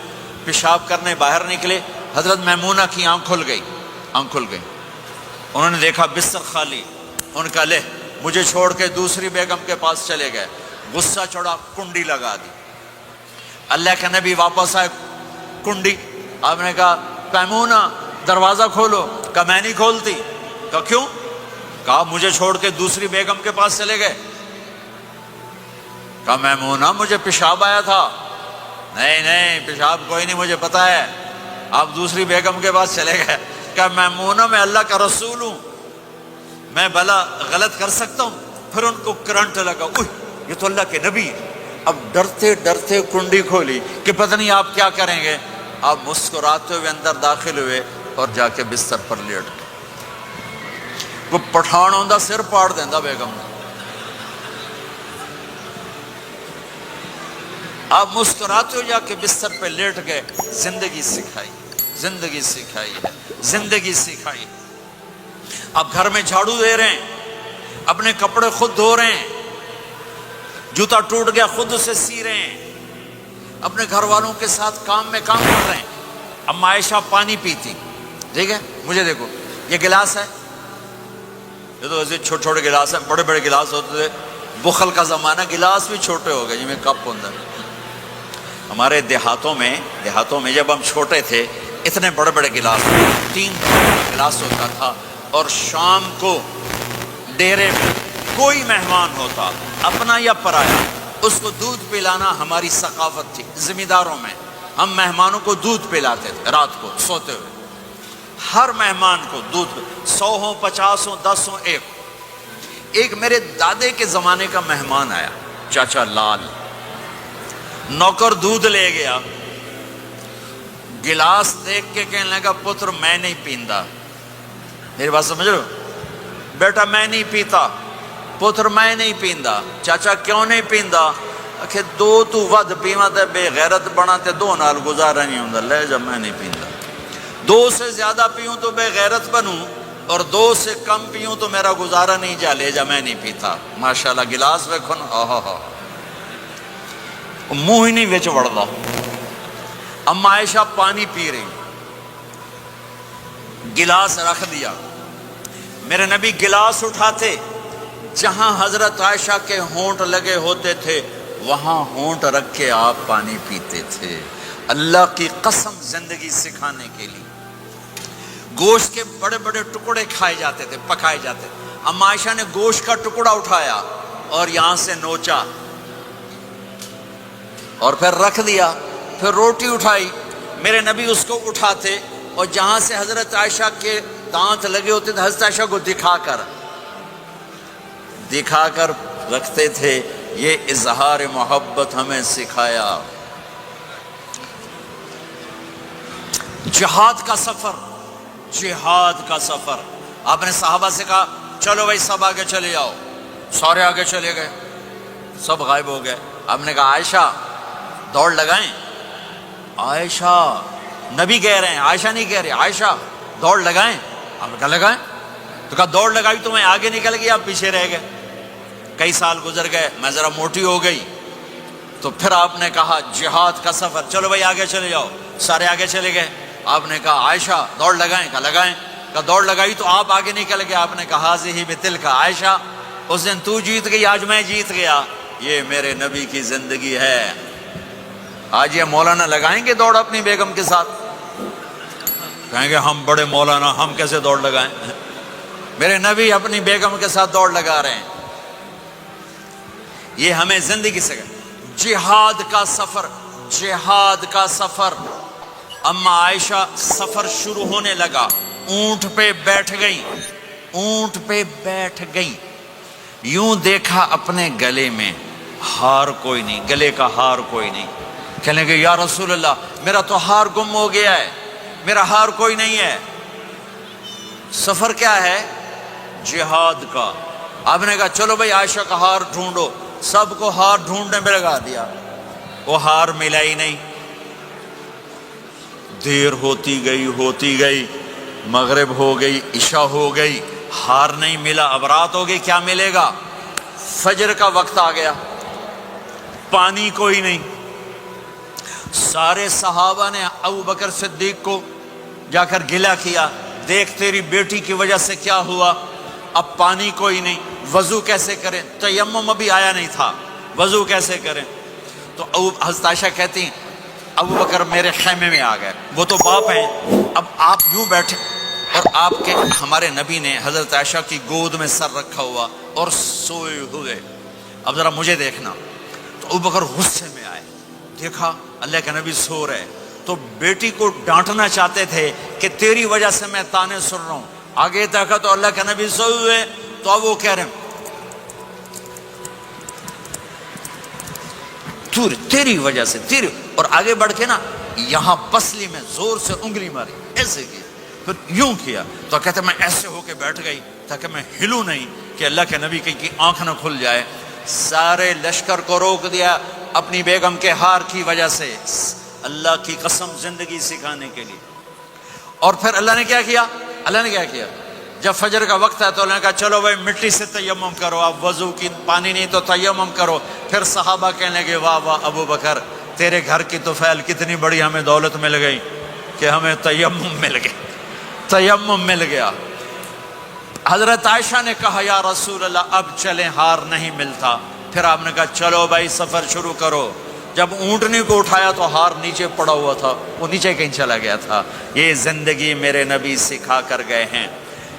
پیشاب کرنے باہر نکلے، حضرت میمونہ کی آنکھ کھل گئی، انہوں نے دیکھا بستر خالی، ان کا لے مجھے چھوڑ کے دوسری بیگم کے پاس چلے گئے، غصہ چڑھا، کنڈی لگا دی۔ اللہ کے نبی واپس آئے، کنڈی، آپ نے کہا میمونہ دروازہ کھولو، کہا میں نہیں کھولتی، کہا کیوں؟ کہا مجھے چھوڑ کے دوسری بیگم کے پاس چلے گئے۔ کہا میمونہ مجھے پیشاب آیا تھا۔ نہیں پیشاب کوئی نہیں، مجھے پتا ہے، آپ دوسری بیگم کے پاس چلے گئے۔ کہا میمونہ میں اللہ کا رسول ہوں، میں بھلا غلط کر سکتا ہوں؟ پھر ان کو کرنٹ لگا، یہ تو اللہ کے نبی ہے۔ اب ڈرتے ڈرتے کنڈی کھولی کہ پتہ نہیں آپ کیا کریں گے۔ آپ مسکراتے ہوئے اندر داخل ہوئے اور جا کے بستر پر لیٹ گئے۔ وہ پٹھان ہوندہ سر پاڑ دیندہ بیگم نے۔ آپ مسکراتے ہو جا کے بستر پہ لیٹ گئے، زندگی سکھائی، زندگی سکھائی ہے، زندگی سکھائی۔ آپ گھر میں جھاڑو دے رہے ہیں، اپنے کپڑے خود دھو رہے ہیں، جوتا ٹوٹ گیا خود اسے سی رہے ہیں، اپنے گھر والوں کے ساتھ کام میں کام کر رہے ہیں۔ اما عائشہ پانی پیتی، ٹھیک ہے، مجھے دیکھو یہ گلاس ہے، یہ تو ایسے چھوٹے چھوٹے گلاس ہیں، بڑے بڑے گلاس ہوتے تھے، بخل کا زمانہ، گلاس بھی چھوٹے ہو گئے جن میں کپ ہوتا ہے۔ ہمارے دیہاتوں میں جب ہم چھوٹے تھے اتنے بڑے بڑے گلاس، 3 گلاس ہوتا تھا، اور شام کو ڈیرے میں کوئی مہمان ہوتا، اپنا یا پرایا، اس کو دودھ پلانا ہماری ثقافت تھی۔ ذمہ داروں میں ہم مہمانوں کو دودھ پلاتے تھے رات کو سوتے ہوئے، ہر مہمان کو دودھ، 100 ہوں 50 ہوں 10 ہوں 1۔ ایک میرے دادے کے زمانے کا مہمان آیا، چاچا لال، نوکر دودھ لے گیا، گلاس دیکھ کے کہنے لگا پتر میں نہیں پیندا، میری بات سمجھ رہے ہو، بیٹا میں نہیں پیتا، پتر میں نہیں پیندا۔ چاچا کیوں نہیں پیندا؟ کہ 2 تو ود پیواں تے بے غیرت بنا تے 2 نال گزارا نہیں ہوندا، لے جا میں نہیں پیندا، 2 سے زیادہ پیوں تو بے غیرت بنوں، اور 2 سے کم پیوں تو میرا گزارا نہیں، جا لے جا میں نہیں پیتا۔ ماشاءاللہ گلاس ویکھو نا، آہا، منہ ہی نہیں وچ وڑدا۔ اما عائشہ پانی پی رہی، گلاس رکھ دیا، میرے نبی گلاس اٹھاتے، جہاں حضرت عائشہ کے ہونٹ لگے ہوتے تھے وہاں ہونٹ رکھ کے آپ پانی پیتے تھے۔ اللہ کی قسم، زندگی سکھانے کے لیے گوشت کے بڑے بڑے ٹکڑے کھائے جاتے تھے، پکائے جاتے تھے۔ اما عائشہ نے گوشت کا ٹکڑا اٹھایا اور یہاں سے نوچا اور پھر رکھ دیا، پھر روٹی اٹھائی، میرے نبی اس کو اٹھاتے اور جہاں سے حضرت عائشہ کے دانت لگے ہوتے تھے حضرت عائشہ کو دکھا کر رکھتے تھے۔ یہ اظہار محبت ہمیں سکھایا۔ جہاد کا سفر، جہاد کا سفر، آپ نے صحابہ سے کہا چلو بھائی سب آگے چلے جاؤ، سارے آگے چلے گئے، سب غائب ہو گئے۔ آپ نے کہا عائشہ دوڑ لگائیں، عائشہ، نبی کہہ رہے ہیں، عائشہ نہیں کہہ رہے، عائشہ دوڑ لگائیں۔ آپ نے کہا لگائیں، تو کہا دوڑ لگائی تو میں آگے نکل گئی، آپ پیچھے رہ گئے۔ کئی سال گزر گئے، میں ذرا موٹی ہو گئی، تو پھر آپ نے کہا جہاد کا سفر، چلو بھائی آگے چلے جاؤ، سارے آگے چلے گئے۔ آپ نے کہا عائشہ دوڑ لگائیں، کہا لگائیں، کہا دوڑ لگائی تو آپ آگے نکل گئے۔ آپ نے کہا حاضی بتلک عائشہ، اس دن تو جیت گئی، آج میں جیت گیا۔ یہ میرے نبی کی زندگی ہے۔ آج یہ مولانا لگائیں گے دوڑ اپنی بیگم کے ساتھ؟ کہیں گے ہم بڑے مولانا، ہم کیسے دوڑ لگائیں؟ میرے نبی اپنی بیگم کے ساتھ دوڑ لگا رہے ہیں۔ یہ ہمیں زندگی سے جہاد کا سفر، جہاد کا سفر۔ اما عائشہ سفر شروع ہونے لگا، اونٹ پہ بیٹھ گئی، اونٹ پہ بیٹھ گئی، یوں دیکھا اپنے گلے میں ہار کوئی نہیں، گلے کا ہار کوئی نہیں۔ کہنے لگے یا رسول اللہ میرا تو ہار گم ہو گیا ہے، میرا ہار کوئی نہیں ہے۔ سفر کیا ہے؟ جہاد کا۔ آپ نے کہا چلو بھائی عائشہ کا ہار ڈھونڈو، سب کو ہار ڈھونڈنے میں لگا دیا، وہ ہار ملا ہی نہیں۔ دیر ہوتی گئی، مغرب ہو گئی، عشاء ہو گئی، ہار نہیں ملا، اب رات ہو گئی، کیا ملے گا؟ فجر کا وقت آ گیا، پانی کوئی نہیں۔ سارے صحابہ نے ابو بکر صدیق کو جا کر گلہ کیا، دیکھ تیری بیٹی کی وجہ سے کیا ہوا، اب پانی کوئی نہیں، وضو کیسے کریں؟ تیمم ابھی آیا نہیں تھا، وضو کیسے کریں؟ تو حضرت عائشہ کہتی ہیں ابو بکر میرے خیمے میں آ گئے، وہ تو باپ ہیں، اب آپ یوں بیٹھے اور آپ کے ہمارے نبی نے حضرت عائشہ کی گود میں سر رکھا ہوا اور سوئے ہوئے، اب ذرا مجھے دیکھنا۔ تو ابو بکر غصے میں آئے، دیکھا اللہ کے نبی سو رہے، تو بیٹی کو ڈانٹنا چاہتے تھے کہ تیری وجہ سے میں تانے سن رہا ہوں، آگے دیکھا تو اللہ کے نبی سوئے ہوئے، تو اب وہ کہہ رہے ہیں تیری وجہ سے، تیری، اور آگے بڑھ کے نا یہاں پسلی میں زور سے انگلی ماری، ایسے کی، پھر یوں کیا، تو کہتے میں ایسے ہو کے بیٹھ گئی تاکہ میں ہلوں نہیں کہ اللہ کے نبی کی آنکھ نہ کھل جائے۔ سارے لشکر کو روک دیا، اپنی بیگم کے ہار کی وجہ سے، اللہ کی قسم زندگی سکھانے کے لیے۔ اور پھر اللہ نے کیا کیا؟ اللہ نے کیا کیا؟ جب فجر کا وقت ہے تو اللہ نے کہا چلو بھائی مٹی سے تیمم کرو، اب وضو کی پانی نہیں تو تیمم کرو۔ پھر صحابہ کہنے لگے واہ واہ ابو بکر، تیرے گھر کی تو فعل کتنی بڑی ہمیں دولت مل گئی کہ ہمیں تیمم مل گیا، تیمم مل گیا۔ حضرت عائشہ نے کہا یا رسول اللہ اب چلیں، ہار نہیں ملتا۔ پھر آپ نے کہا چلو بھائی سفر شروع کرو۔ جب اونٹنی کو اٹھایا تو ہار نیچے پڑا ہوا تھا، وہ نیچے کہیں چلا گیا تھا۔ یہ زندگی میرے نبی سکھا کر گئے ہیں۔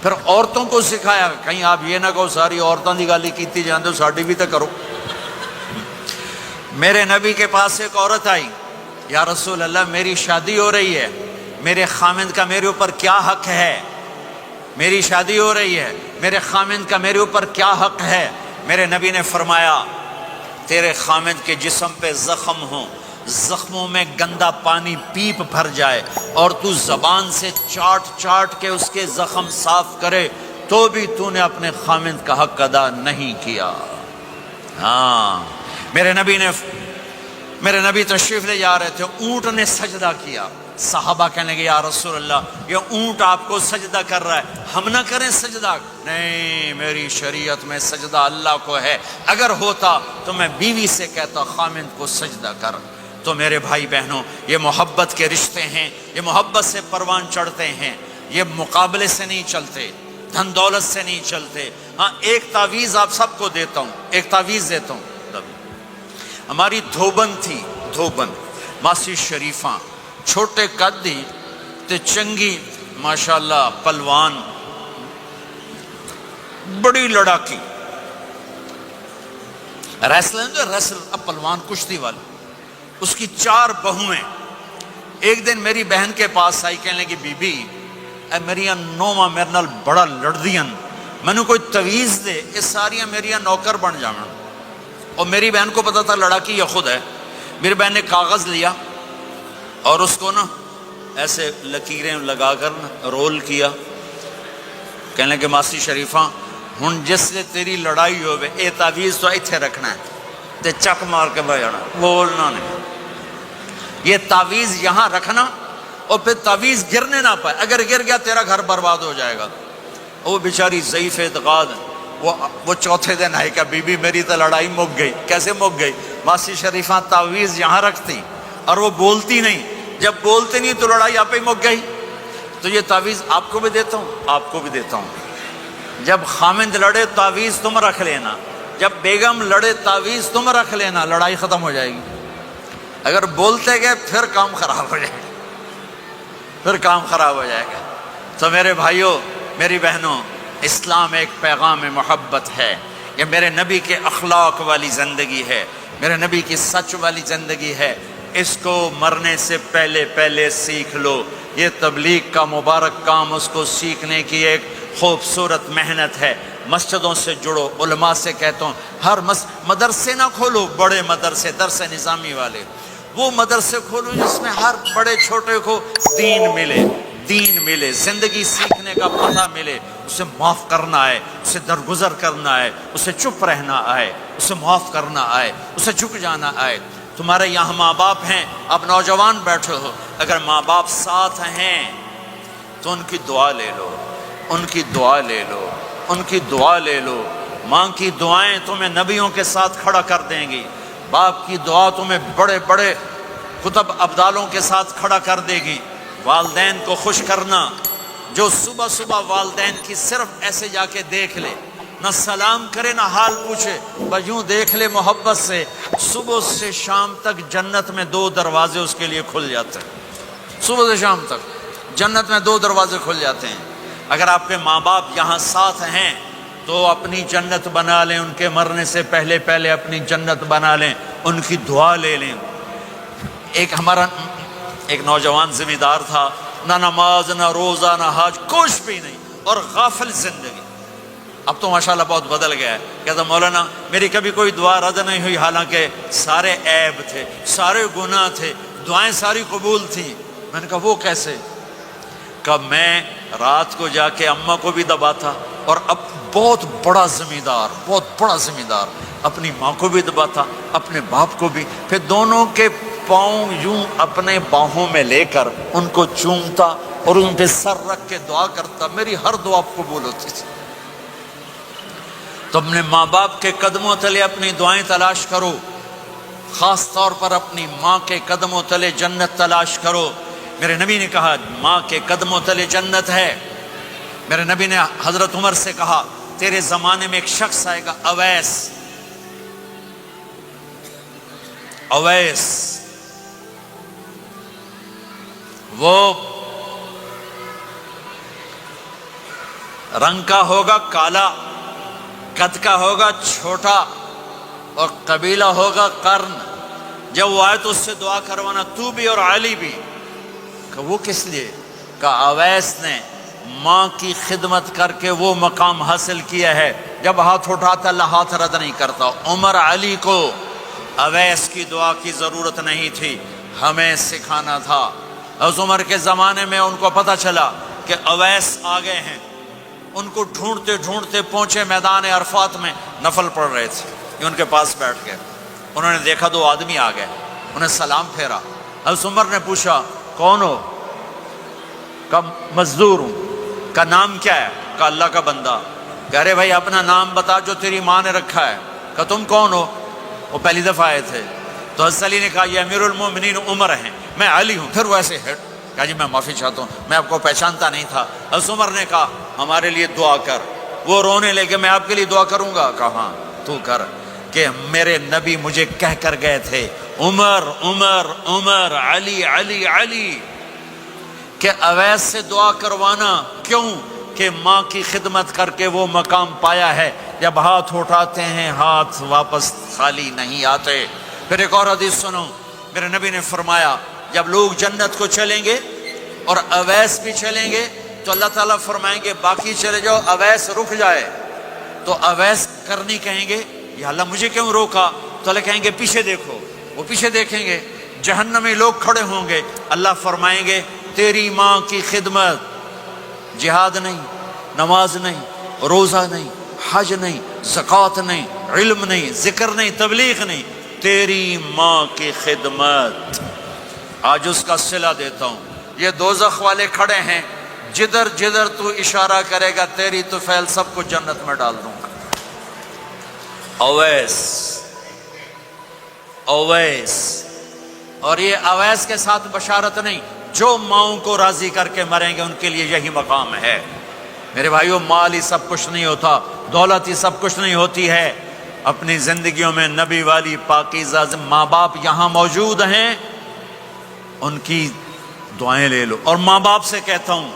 پھر عورتوں کو سکھایا، کہیں آپ یہ نہ کہو ساری عورتوں کی گالی کیتی جاندے ہو، ساڈی بھی تو کرو۔ میرے نبی کے پاس ایک عورت آئی، یا رسول اللہ میری شادی ہو رہی ہے، میرے خامند کا میرے اوپر کیا حق ہے؟ میری شادی ہو رہی ہے، میرے خامند کا میرے اوپر کیا حق ہے؟ میرے نبی نے فرمایا تیرے خامند کے جسم پہ زخم ہوں، زخموں میں گندا پانی پیپ بھر جائے اور تو زبان سے چاٹ چاٹ کے اس کے زخم صاف کرے تو بھی تو نے اپنے خامند کا حق ادا نہیں کیا۔ ہاں میرے نبی تشریف لے جا رہے تھے، اونٹ نے سجدہ کیا۔ صحابہ کہنے لگے یا رسول اللہ یہ اونٹ آپ کو سجدہ کر رہا ہے، ہم نہ کریں سجدہ؟ نہیں، میری شریعت میں سجدہ اللہ کو ہے، اگر ہوتا تو میں بیوی سے کہتا خامند کو سجدہ کر۔ تو میرے بھائی بہنوں، یہ محبت کے رشتے ہیں، یہ محبت سے پروان چڑھتے ہیں، یہ مقابلے سے نہیں چلتے، دھن دولت سے نہیں چلتے۔ ہاں ایک تعویذ آپ سب کو دیتا ہوں، ایک تعویذ دیتا ہوں۔ ہماری دھوبن تھی، دھوبن ماسی شریفاں، چھوٹے قد دی تے چنگی ماشاءاللہ پلوان، بڑی لڑاکی ریسلر اب پلوان کشتی والی، اس کی 4 بہویں۔ ایک دن میری بہن کے پاس آئی، کہنے لگی بی بی اے میریاں نوواں میرے نال بڑا لڑدیاں، میں نے کوئی تویز دے یہ ساریاں میریاں نوکر بن جانا۔ اور میری بہن کو پتا تھا لڑاکی یہ خود ہے۔ میری بہن نے کاغذ لیا اور اس کو نا ایسے لکیریں لگا کر نا رول کیا، کہنے لگے ماسی شریفاں ہن جس سے تیری لڑائی ہوئے اے تعویذ تو ایتھے رکھنا ہے تے چک مار کے بہ جانا، بولنا نہیں۔ یہ تعویذ یہاں رکھنا اور پھر تعویذ گرنے نہ پائے، اگر گر گیا تیرا گھر برباد ہو جائے گا۔ وہ بیچاری ضعیف اعتقاد، وہ چوتھے دن آئی کہ بی بی میری تو لڑائی مک گئی۔ کیسے مک گئی؟ ماسی شریفاں تعویذ یہاں رکھتی اور وہ بولتی نہیں، جب بولتے نہیں تو لڑائی آپ ہی مک گئی۔ تو یہ تعویذ آپ کو بھی دیتا ہوں، آپ کو بھی دیتا ہوں۔ جب خامند لڑے تعویذ تم رکھ لینا، جب بیگم لڑے تعویذ تم رکھ لینا، لڑائی ختم ہو جائے گی۔ اگر بولتے گئے پھر کام خراب ہو جائے گا، پھر کام خراب ہو جائے گا۔ تو میرے بھائیوں، میری بہنوں، اسلام ایک پیغام محبت ہے، یہ میرے نبی کے اخلاق والی زندگی ہے، میرے نبی کی سچ والی زندگی ہے۔ اس کو مرنے سے پہلے پہلے سیکھ لو۔ یہ تبلیغ کا مبارک کام، اس کو سیکھنے کی ایک خوبصورت محنت ہے۔ مسجدوں سے جڑو، علماء سے کہتا ہوں ہر مدرسے نہ کھولو، بڑے مدرسے، درس نظامی والے، وہ مدرسے کھولو جس میں ہر بڑے چھوٹے کو دین ملے، دین ملے، زندگی سیکھنے کا پتہ ملے، اسے معاف کرنا آئے، اسے درگزر کرنا آئے، اسے چپ رہنا آئے، اسے معاف کرنا آئے، اسے جھک جانا آئے۔ تمہارے یہاں ماں باپ ہیں، اب نوجوان بیٹھے ہو، اگر ماں باپ ساتھ ہیں تو ان کی دعا لے لو، ان کی دعا لے لو، ان کی دعا لے لو۔ ماں کی دعائیں تمہیں نبیوں کے ساتھ کھڑا کر دیں گی، باپ کی دعا تمہیں بڑے بڑے کتب ابدالوں کے ساتھ کھڑا کر دے گی۔ والدین کو خوش کرنا، جو صبح صبح والدین کی صرف ایسے جا کے دیکھ لے، نہ سلام کرے نہ حال پوچھے، بس یوں دیکھ لے محبت سے، صبح سے شام تک جنت میں 2 دروازے اس کے لیے کھل جاتے ہیں۔ صبح سے شام تک جنت میں 2 دروازے کھل جاتے ہیں۔ اگر آپ کے ماں باپ یہاں ساتھ ہیں تو اپنی جنت بنا لیں، ان کے مرنے سے پہلے پہلے اپنی جنت بنا لیں، ان کی دعا لے لیں۔ ہمارا ایک نوجوان ذمہ دار تھا، نہ نماز نہ روزہ نہ حج، کچھ بھی نہیں، اور غافل زندگی۔ اب تو ماشاءاللہ بہت بدل گیا ہے۔ کہتا مولانا میری کبھی کوئی دعا رد نہیں ہوئی، حالانکہ سارے عیب تھے، سارے گناہ تھے، دعائیں ساری قبول تھیں۔ میں نے کہا وہ کیسے؟ کہ میں رات کو جا کے اماں کو بھی دباتا اور اب بہت بڑا زمیندار اپنی ماں کو بھی دباتا اپنے باپ کو بھی، پھر دونوں کے پاؤں یوں اپنے باہوں میں لے کر ان کو چومتا اور ان پہ سر رکھ کے دعا کرتا، میری ہر دعا قبول ہوتی تھی۔ تو اپنے ماں باپ کے قدموں تلے اپنی دعائیں تلاش کرو، خاص طور پر اپنی ماں کے قدموں تلے جنت تلاش کرو۔ میرے نبی نے کہا ماں کے قدموں تلے جنت ہے۔ میرے نبی نے حضرت عمر سے کہا تیرے زمانے میں ایک شخص آئے گا، اویس، وہ رنگ کا ہوگا کالا، قد کا ہوگا چھوٹا، اور قبیلہ ہوگا قرن۔ جب وہ آئے تو اس سے دعا کروانا، تو بھی اور علی بھی۔ کہ وہ کس لیے؟ کہ اویس نے ماں کی خدمت کر کے وہ مقام حاصل کیا ہے، جب ہاتھ اٹھاتا اللہ ہاتھ رد نہیں کرتا۔ عمر علی کو اویس کی دعا کی ضرورت نہیں تھی، ہمیں سکھانا تھا۔ اس عمر کے زمانے میں ان کو پتہ چلا کہ اویس آ گئے ہیں، ان کو ڈھونڈتے ڈھونڈتے پہنچے میدان عرفات میں، نفل پڑھ رہے تھے، یہ ان کے پاس بیٹھ گئے۔ انہوں نے دیکھا دو آدمی آ گئے، انہیں سلام پھیرا۔ حضرت عمر نے پوچھا کون ہو؟ کہ مزدور ہوں۔ کا نام کیا ہے؟ کہ اللہ کا بندہ۔ کہ ارے بھائی اپنا نام بتا جو تیری ماں نے رکھا ہے۔ کہ تم کون ہو؟ وہ پہلی دفعہ آئے تھے۔ تو حضرت علی نے کہا یہ امیر المومنین عمر ہیں، میں علی ہوں۔ پھر وہ ایسے ہٹ کہا جی میں معافی چاہتا ہوں، میں آپ کو پہچانتا نہیں تھا۔ حضرت عمر نے کہا ہمارے لیے دعا کر۔ وہ رونے لگے کہ میں آپ کے لیے دعا کروں گا۔ کہا ہاں تو کر، کہ میرے نبی مجھے کہہ کر گئے تھے عمر عمر عمر، علی علی علی، کہ اویس سے دعا کروانا۔ کیوں؟ کہ ماں کی خدمت کر کے وہ مقام پایا ہے، جب ہاتھ اٹھاتے ہیں ہاتھ واپس خالی نہیں آتے۔ پھر ایک اور حدیث سنو، میرے نبی نے فرمایا جب لوگ جنت کو چلیں گے اور اویس بھی چلیں گے تو اللہ تعالیٰ فرمائیں گے باقی چلے جاؤ، اویس رک جائے۔ تو اویس کرنی کہیں گے یا اللہ مجھے کیوں روکا؟ تو اللہ کہیں گے پیچھے دیکھو، وہ پیچھے دیکھیں گے، جہنمی لوگ کھڑے ہوں گے، اللہ فرمائیں گے تیری ماں کی خدمت، جہاد نہیں، نماز نہیں، روزہ نہیں، حج نہیں، زکوٰۃ نہیں، علم نہیں، ذکر نہیں، تبلیغ نہیں، تیری ماں کی خدمت۔ آج اس کا صلہ دیتا ہوں، یہ دوزخ والے کھڑے ہیں، جدھر جدھر تو اشارہ کرے گا تیری طفیل سب کو جنت میں ڈال دوں گا۔ اویس، اور یہ اویس کے ساتھ بشارت نہیں، جو ماؤں کو راضی کر کے مریں گے ان کے لیے یہی مقام ہے۔ میرے بھائیو مال ہی سب کچھ نہیں ہوتا، دولت ہی سب کچھ نہیں ہوتی ہے۔ اپنی زندگیوں میں نبی والی پاکیزہ ماں باپ یہاں موجود ہیں، ان کی دعائیں لے لو۔ اور ماں باپ سے کہتا ہوں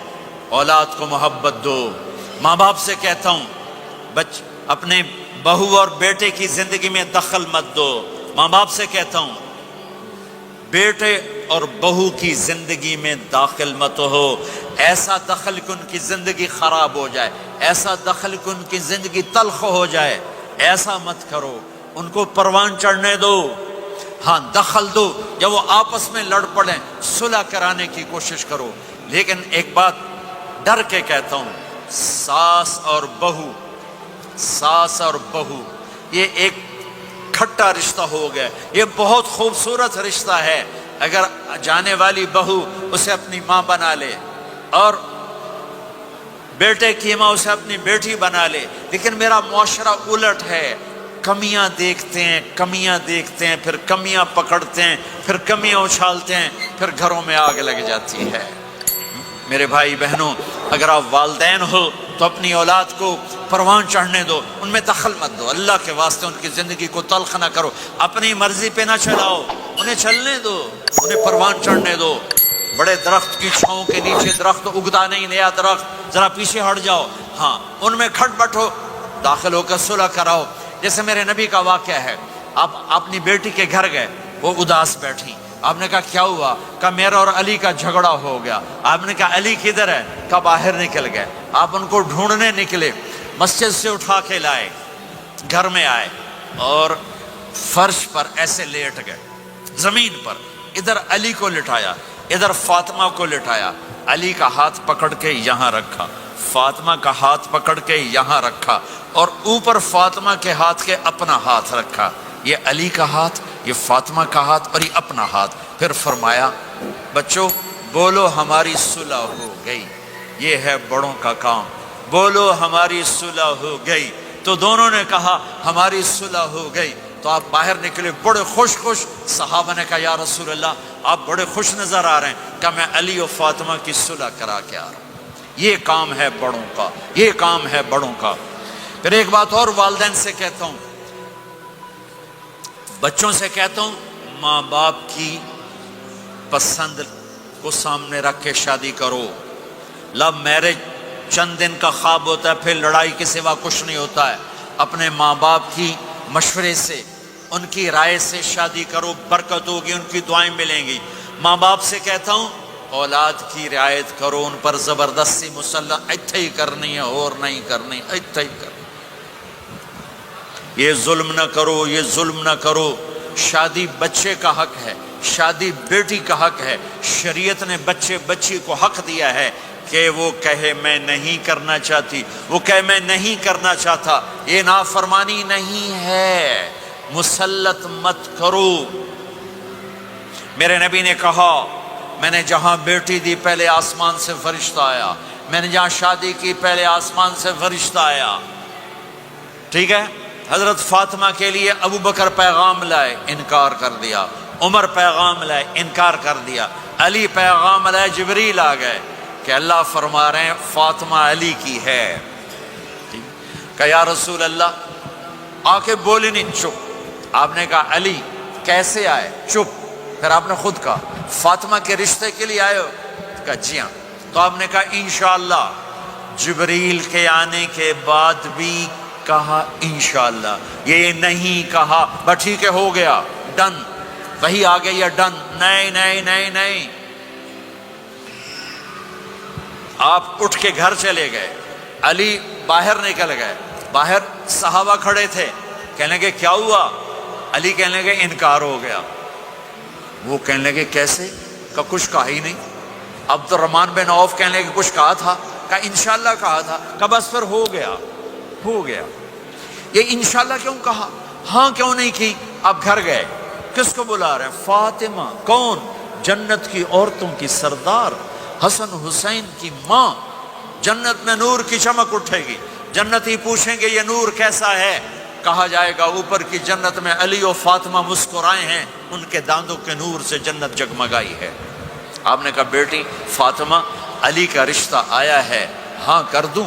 اولاد کو محبت دو، ماں باپ سے کہتا ہوں اپنے بہو اور بیٹے کی زندگی میں دخل مت دو، ماں باپ سے کہتا ہوں بیٹے اور بہو کی زندگی میں داخل مت ہو، ایسا دخل کہ ان کی زندگی خراب ہو جائے، ایسا دخل کہ ان کی زندگی تلخ ہو جائے، ایسا مت کرو۔ ان کو پروان چڑھنے دو، ہاں دخل دو، جب وہ آپس میں لڑ پڑیں صلح کرانے کی کوشش کرو۔ لیکن ایک بات ڈر کے کہتا ہوں، ساس اور بہو یہ ایک کھٹا رشتہ ہو گیا، یہ بہت خوبصورت رشتہ ہے۔ اگر جانے والی بہو اسے اپنی ماں بنا لے اور بیٹے کی ماں اسے اپنی بیٹی بنا لے، لیکن میرا معاشرہ الٹ ہے، کمیاں دیکھتے ہیں، پھر کمیاں پکڑتے ہیں، پھر کمیاں اچھالتے ہیں، پھر گھروں میں آگ لگ جاتی ہے۔ میرے بھائی بہنوں، اگر آپ والدین ہو تو اپنی اولاد کو پروان چڑھنے دو، ان میں دخل مت دو، اللہ کے واسطے ان کی زندگی کو تلخ نہ کرو، اپنی مرضی پہ نہ چلاؤ، انہیں چلنے دو، انہیں پروان چڑھنے دو۔ بڑے درخت کی چھاؤں کے نیچے درخت اگتا نہیں، نیا درخت، ذرا پیچھے ہٹ جاؤ، ہاں ان میں کھٹ بٹو، داخل ہو کر صلح کراؤ۔ جیسے میرے نبی کا واقعہ ہے، آپ اپنی بیٹی کے گھر گئے، وہ اداس بیٹھی، آپ نے کہا کیا ہوا؟ کہا میرا اور علی کا جھگڑا ہو گیا۔ آپ نے کہا علی کدھر ہے؟ کہا باہر نکل گئے۔ آپ ان کو ڈھونڈنے نکلے، مسجد سے اٹھا کے لائے، گھر میں آئے اور فرش پر ایسے لیٹ گئے، زمین پر، ادھر علی کو لٹایا، ادھر فاطمہ کو لٹایا، علی کا ہاتھ پکڑ کے یہاں رکھا، فاطمہ کا ہاتھ پکڑ کے یہاں رکھا اور اوپر فاطمہ کے ہاتھ کے اپنا ہاتھ رکھا، یہ علی کا ہاتھ، یہ فاطمہ کا ہاتھ اور یہ اپنا ہاتھ. پھر فرمایا بچوں بولو ہماری صلح ہو گئی، یہ ہے بڑوں کا کام، بولو ہماری صلح ہو گئی. تو دونوں نے کہا ہماری صلح ہو گئی. تو آپ باہر نکلے بڑے خوش. صحابہ نے کہا یا رسول اللہ آپ بڑے خوش نظر آ رہے ہیں. کہ میں علی و فاطمہ کی صلح کرا کے آ رہا ہوں، یہ کام ہے بڑوں کا، یہ کام ہے بڑوں کا. پھر ایک بات اور والدین سے کہتا ہوں، بچوں سے کہتا ہوں، ماں باپ کی پسند کو سامنے رکھ کے شادی کرو. لو میرج چند دن کا خواب ہوتا ہے، پھر لڑائی کے سوا کچھ نہیں ہوتا ہے. اپنے ماں باپ کی مشورے سے، ان کی رائے سے شادی کرو، برکت ہوگی، ان کی دعائیں ملیں گی. ماں باپ سے کہتا ہوں اولاد کی رعایت کرو، ان پر زبردستی مسلط ایتھے ہی کرنی ہے اور نہیں کرنی، ایتھے ہی کرنی، یہ ظلم نہ کرو، یہ ظلم نہ کرو. شادی بچے کا حق ہے، شادی بیٹی کا حق ہے. شریعت نے بچی کو حق دیا ہے کہ وہ کہے میں نہیں کرنا چاہتی، وہ کہے میں نہیں کرنا چاہتا. یہ نافرمانی نہیں ہے، مسلط مت کرو. میرے نبی نے کہا میں نے جہاں بیٹی دی پہلے آسمان سے فرشتہ آیا، میں نے جہاں شادی کی پہلے آسمان سے فرشتہ آیا. ٹھیک ہے. حضرت فاطمہ کے لیے ابو بکر پیغام لائے، انکار کر دیا. عمر پیغام لائے، انکار کر دیا. علی پیغام لائے، جبریل آ گئے کہ اللہ فرما رہے ہیں فاطمہ علی کی ہے. کہ یا رسول اللہ آ کے بولے نہیں، چپ. آپ نے کہا علی کیسے آئے؟ چپ. پھر آپ نے خود کہا فاطمہ کے رشتے کے لیے آئے ہو؟ کہا جی ہاں. تو آپ نے کہا انشاءاللہ. جبریل کے آنے کے بعد بھی کہا انشاءاللہ، یہ نہیں کہا بس ٹھیک ہے ہو گیا ڈن، وہی آ گئی ہے ڈن. نہیں نہیں نہیں نہیں. آپ اٹھ کے گھر چلے گئے، علی باہر نکل گئے. باہر صحابہ کھڑے تھے، کہنے لگے کیا ہوا؟ علی کہنے لگے انکار ہو گیا. وہ کہنے لگے کیسے؟ کہ کچھ کہا ہی نہیں. عبد الرحمن بن عوف کہنے لگے کچھ کہا تھا؟ کہ انشاءاللہ کہا تھا. کہ بس پھر ہو گیا ہو گیا. یہ انشاءاللہ کیوں کہا؟ ہاں کیوں نہیں کی؟ آپ گھر گئے، کس کو بلا رہے ہیں؟ فاطمہ. کون؟ جنت کی عورتوں کی سردار، حسن حسین کی ماں. جنت میں نور کی چمک اٹھے گی. جنتی پوچھیں گے یہ نور کیسا ہے؟ کہا جائے گا اوپر کی جنت میں علی و فاطمہ مسکرائے ہیں، ان کے داندوں کے نور سے جنت جگمگائی ہے. آپ نے کہا بیٹی فاطمہ علی کا رشتہ آیا ہے، ہاں کر دوں؟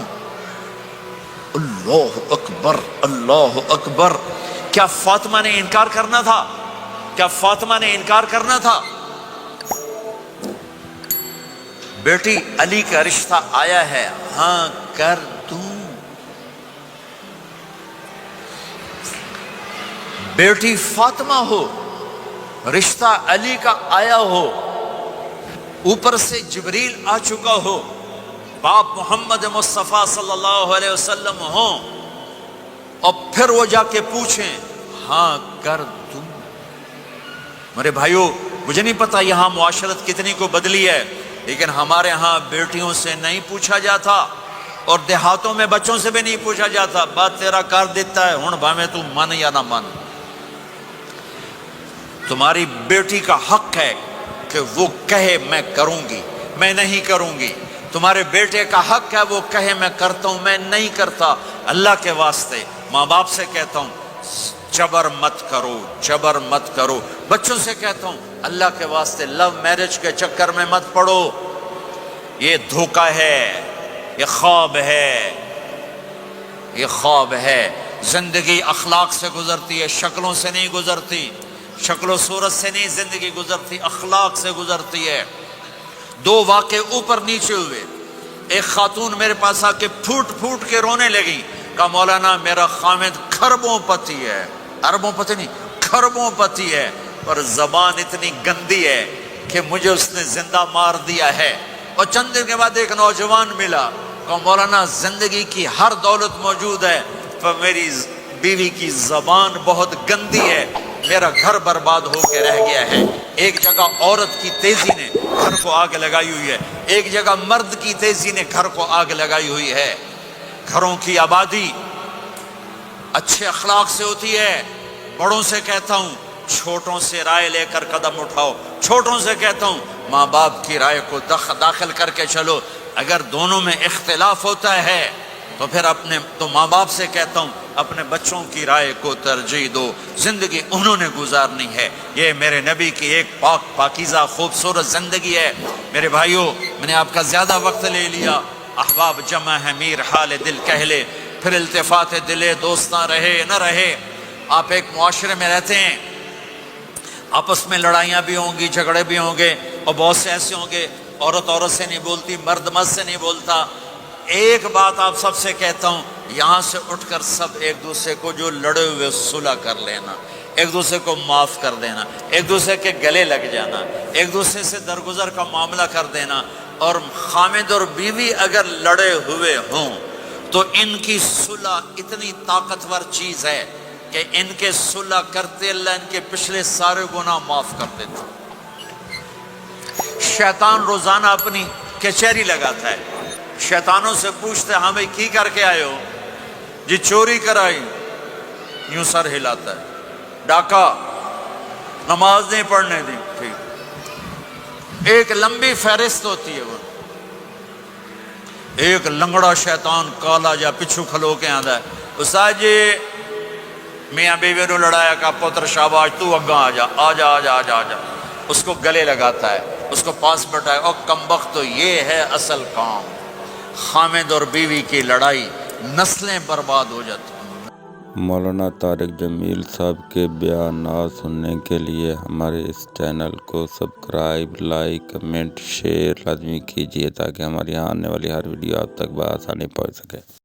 اللہ اکبر اللہ اکبر. کیا فاطمہ نے انکار کرنا تھا؟ کیا فاطمہ نے انکار کرنا تھا؟ بیٹی علی کا رشتہ آیا ہے، ہاں کر دوں. بیٹی فاطمہ ہو، رشتہ علی کا آیا ہو، اوپر سے جبریل آ چکا ہو، باپ محمد مصطفیٰ صلی اللہ علیہ وسلم ہوں، اور پھر وہ جا کے پوچھیں ہاں کر دوں. میرے بھائیو مجھے نہیں پتا یہاں معاشرت کتنی کو بدلی ہے، لیکن ہمارے ہاں بیٹیوں سے نہیں پوچھا جاتا، اور دیہاتوں میں بچوں سے بھی نہیں پوچھا جاتا. بات تیرا کر دیتا ہے ہن بھاویں تو من یا نہ من. تمہاری بیٹی کا حق ہے کہ وہ کہے میں کروں گی، میں نہیں کروں گی. تمہارے بیٹے کا حق ہے وہ کہے میں کرتا ہوں، میں نہیں کرتا. اللہ کے واسطے ماں باپ سے کہتا ہوں جبر مت کرو، جبر مت کرو. بچوں سے کہتا ہوں اللہ کے واسطے لو میرج کے چکر میں مت پڑو. یہ دھوکہ ہے، یہ خواب ہے، یہ خواب ہے. زندگی اخلاق سے گزرتی ہے، شکلوں سے نہیں گزرتی. شکل و صورت سے نہیں زندگی گزرتی، اخلاق سے گزرتی ہے. دو واقعے اوپر نیچے ہوئے. ایک خاتون میرے پاس آ کے پھوٹ پھوٹ کے رونے لگی. کہا مولانا میرا خامد کھربوں پتی ہے، اربوں پتی نہیں کھربوں پتی ہے، پر زبان اتنی گندی ہے کہ مجھے اس نے زندہ مار دیا ہے. اور چند دن کے بعد ایک نوجوان ملا. کہا مولانا زندگی کی ہر دولت موجود ہے، پر میری بیوی کی زبان بہت گندی ہے، میرا گھر برباد ہو کے رہ گیا ہے۔ ایک جگہ عورت کی تیزی نے گھر کو آگ لگائی ہوئی ہے، ایک جگہ مرد کی تیزی نے گھر کو آگ لگائی ہوئی ہے۔ گھروں کی آبادی اچھے اخلاق سے ہوتی ہے۔ بڑوں سے کہتا ہوں چھوٹوں سے رائے لے کر قدم اٹھاؤ، چھوٹوں سے کہتا ہوں ماں باپ کی رائے کو داخل کر کے چلو۔ اگر دونوں میں اختلاف ہوتا ہے تو ماں باپ سے کہتا ہوں اپنے بچوں کی رائے کو ترجیح دو، زندگی انہوں نے گزارنی ہے۔ یہ میرے نبی کی ایک پاکیزہ خوبصورت زندگی ہے۔ میرے بھائیوں، میں نے آپ کا زیادہ وقت لے لیا۔ احباب جمع ہے میر حال دل کہہ لے، پھر التفات دلے دوستاں رہے نہ رہے۔ آپ ایک معاشرے میں رہتے ہیں، آپس میں لڑائیاں بھی ہوں گی، جھگڑے بھی ہوں گے، اور بہت سے ایسے ہوں گے عورت عورت سے نہیں بولتی، مرد مرد سے نہیں بولتا۔ ایک بات آپ سب سے کہتا ہوں، یہاں سے اٹھ کر سب ایک دوسرے کو جو لڑے ہوئے صلح کر لینا، ایک دوسرے کو معاف کر دینا، ایک دوسرے کے گلے لگ جانا، ایک دوسرے سے درگزر کا معاملہ کر دینا۔ اور خامد اور بیوی اگر لڑے ہوئے ہوں تو ان کی صلح اتنی طاقتور چیز ہے کہ ان کے صلح کرتے اللہ ان کے پچھلے سارے گناہ معاف کر دیتا۔ شیطان روزانہ اپنی کچہری لگاتا ہے، شیطانوں سے پوچھتے ہاں بھائی کی کر کے آئے ہو؟ جی چوری کرائی، یوں سر ہلاتا ہے۔ ڈاکہ، نماز نہیں پڑھنے دی، ٹھیک۔ ایک لمبی فہرست ہوتی ہے وہ۔ ایک لنگڑا شیطان کالا جا پچھو کھلو کے آندا ہے، استاد جی میاں بیوی نو لڑایا کا پتر شاباش تو اگاں آ جا آ جا آ جا آ جا آ جا، اس کو گلے لگاتا ہے، اس کو پاس بٹھائے، اور کمبخت تو یہ ہے اصل کام۔ خامد اور بیوی کی لڑائی، نسلیں برباد ہو جاتی۔ مولانا طارق جمیل صاحب کے بیانات سننے کے لیے ہمارے اس چینل کو سبسکرائب، لائک، کمنٹ، شیئر لازمی کیجیے تاکہ ہماری آنے والی ہر ویڈیو آپ تک بآسانی پہنچ سکے۔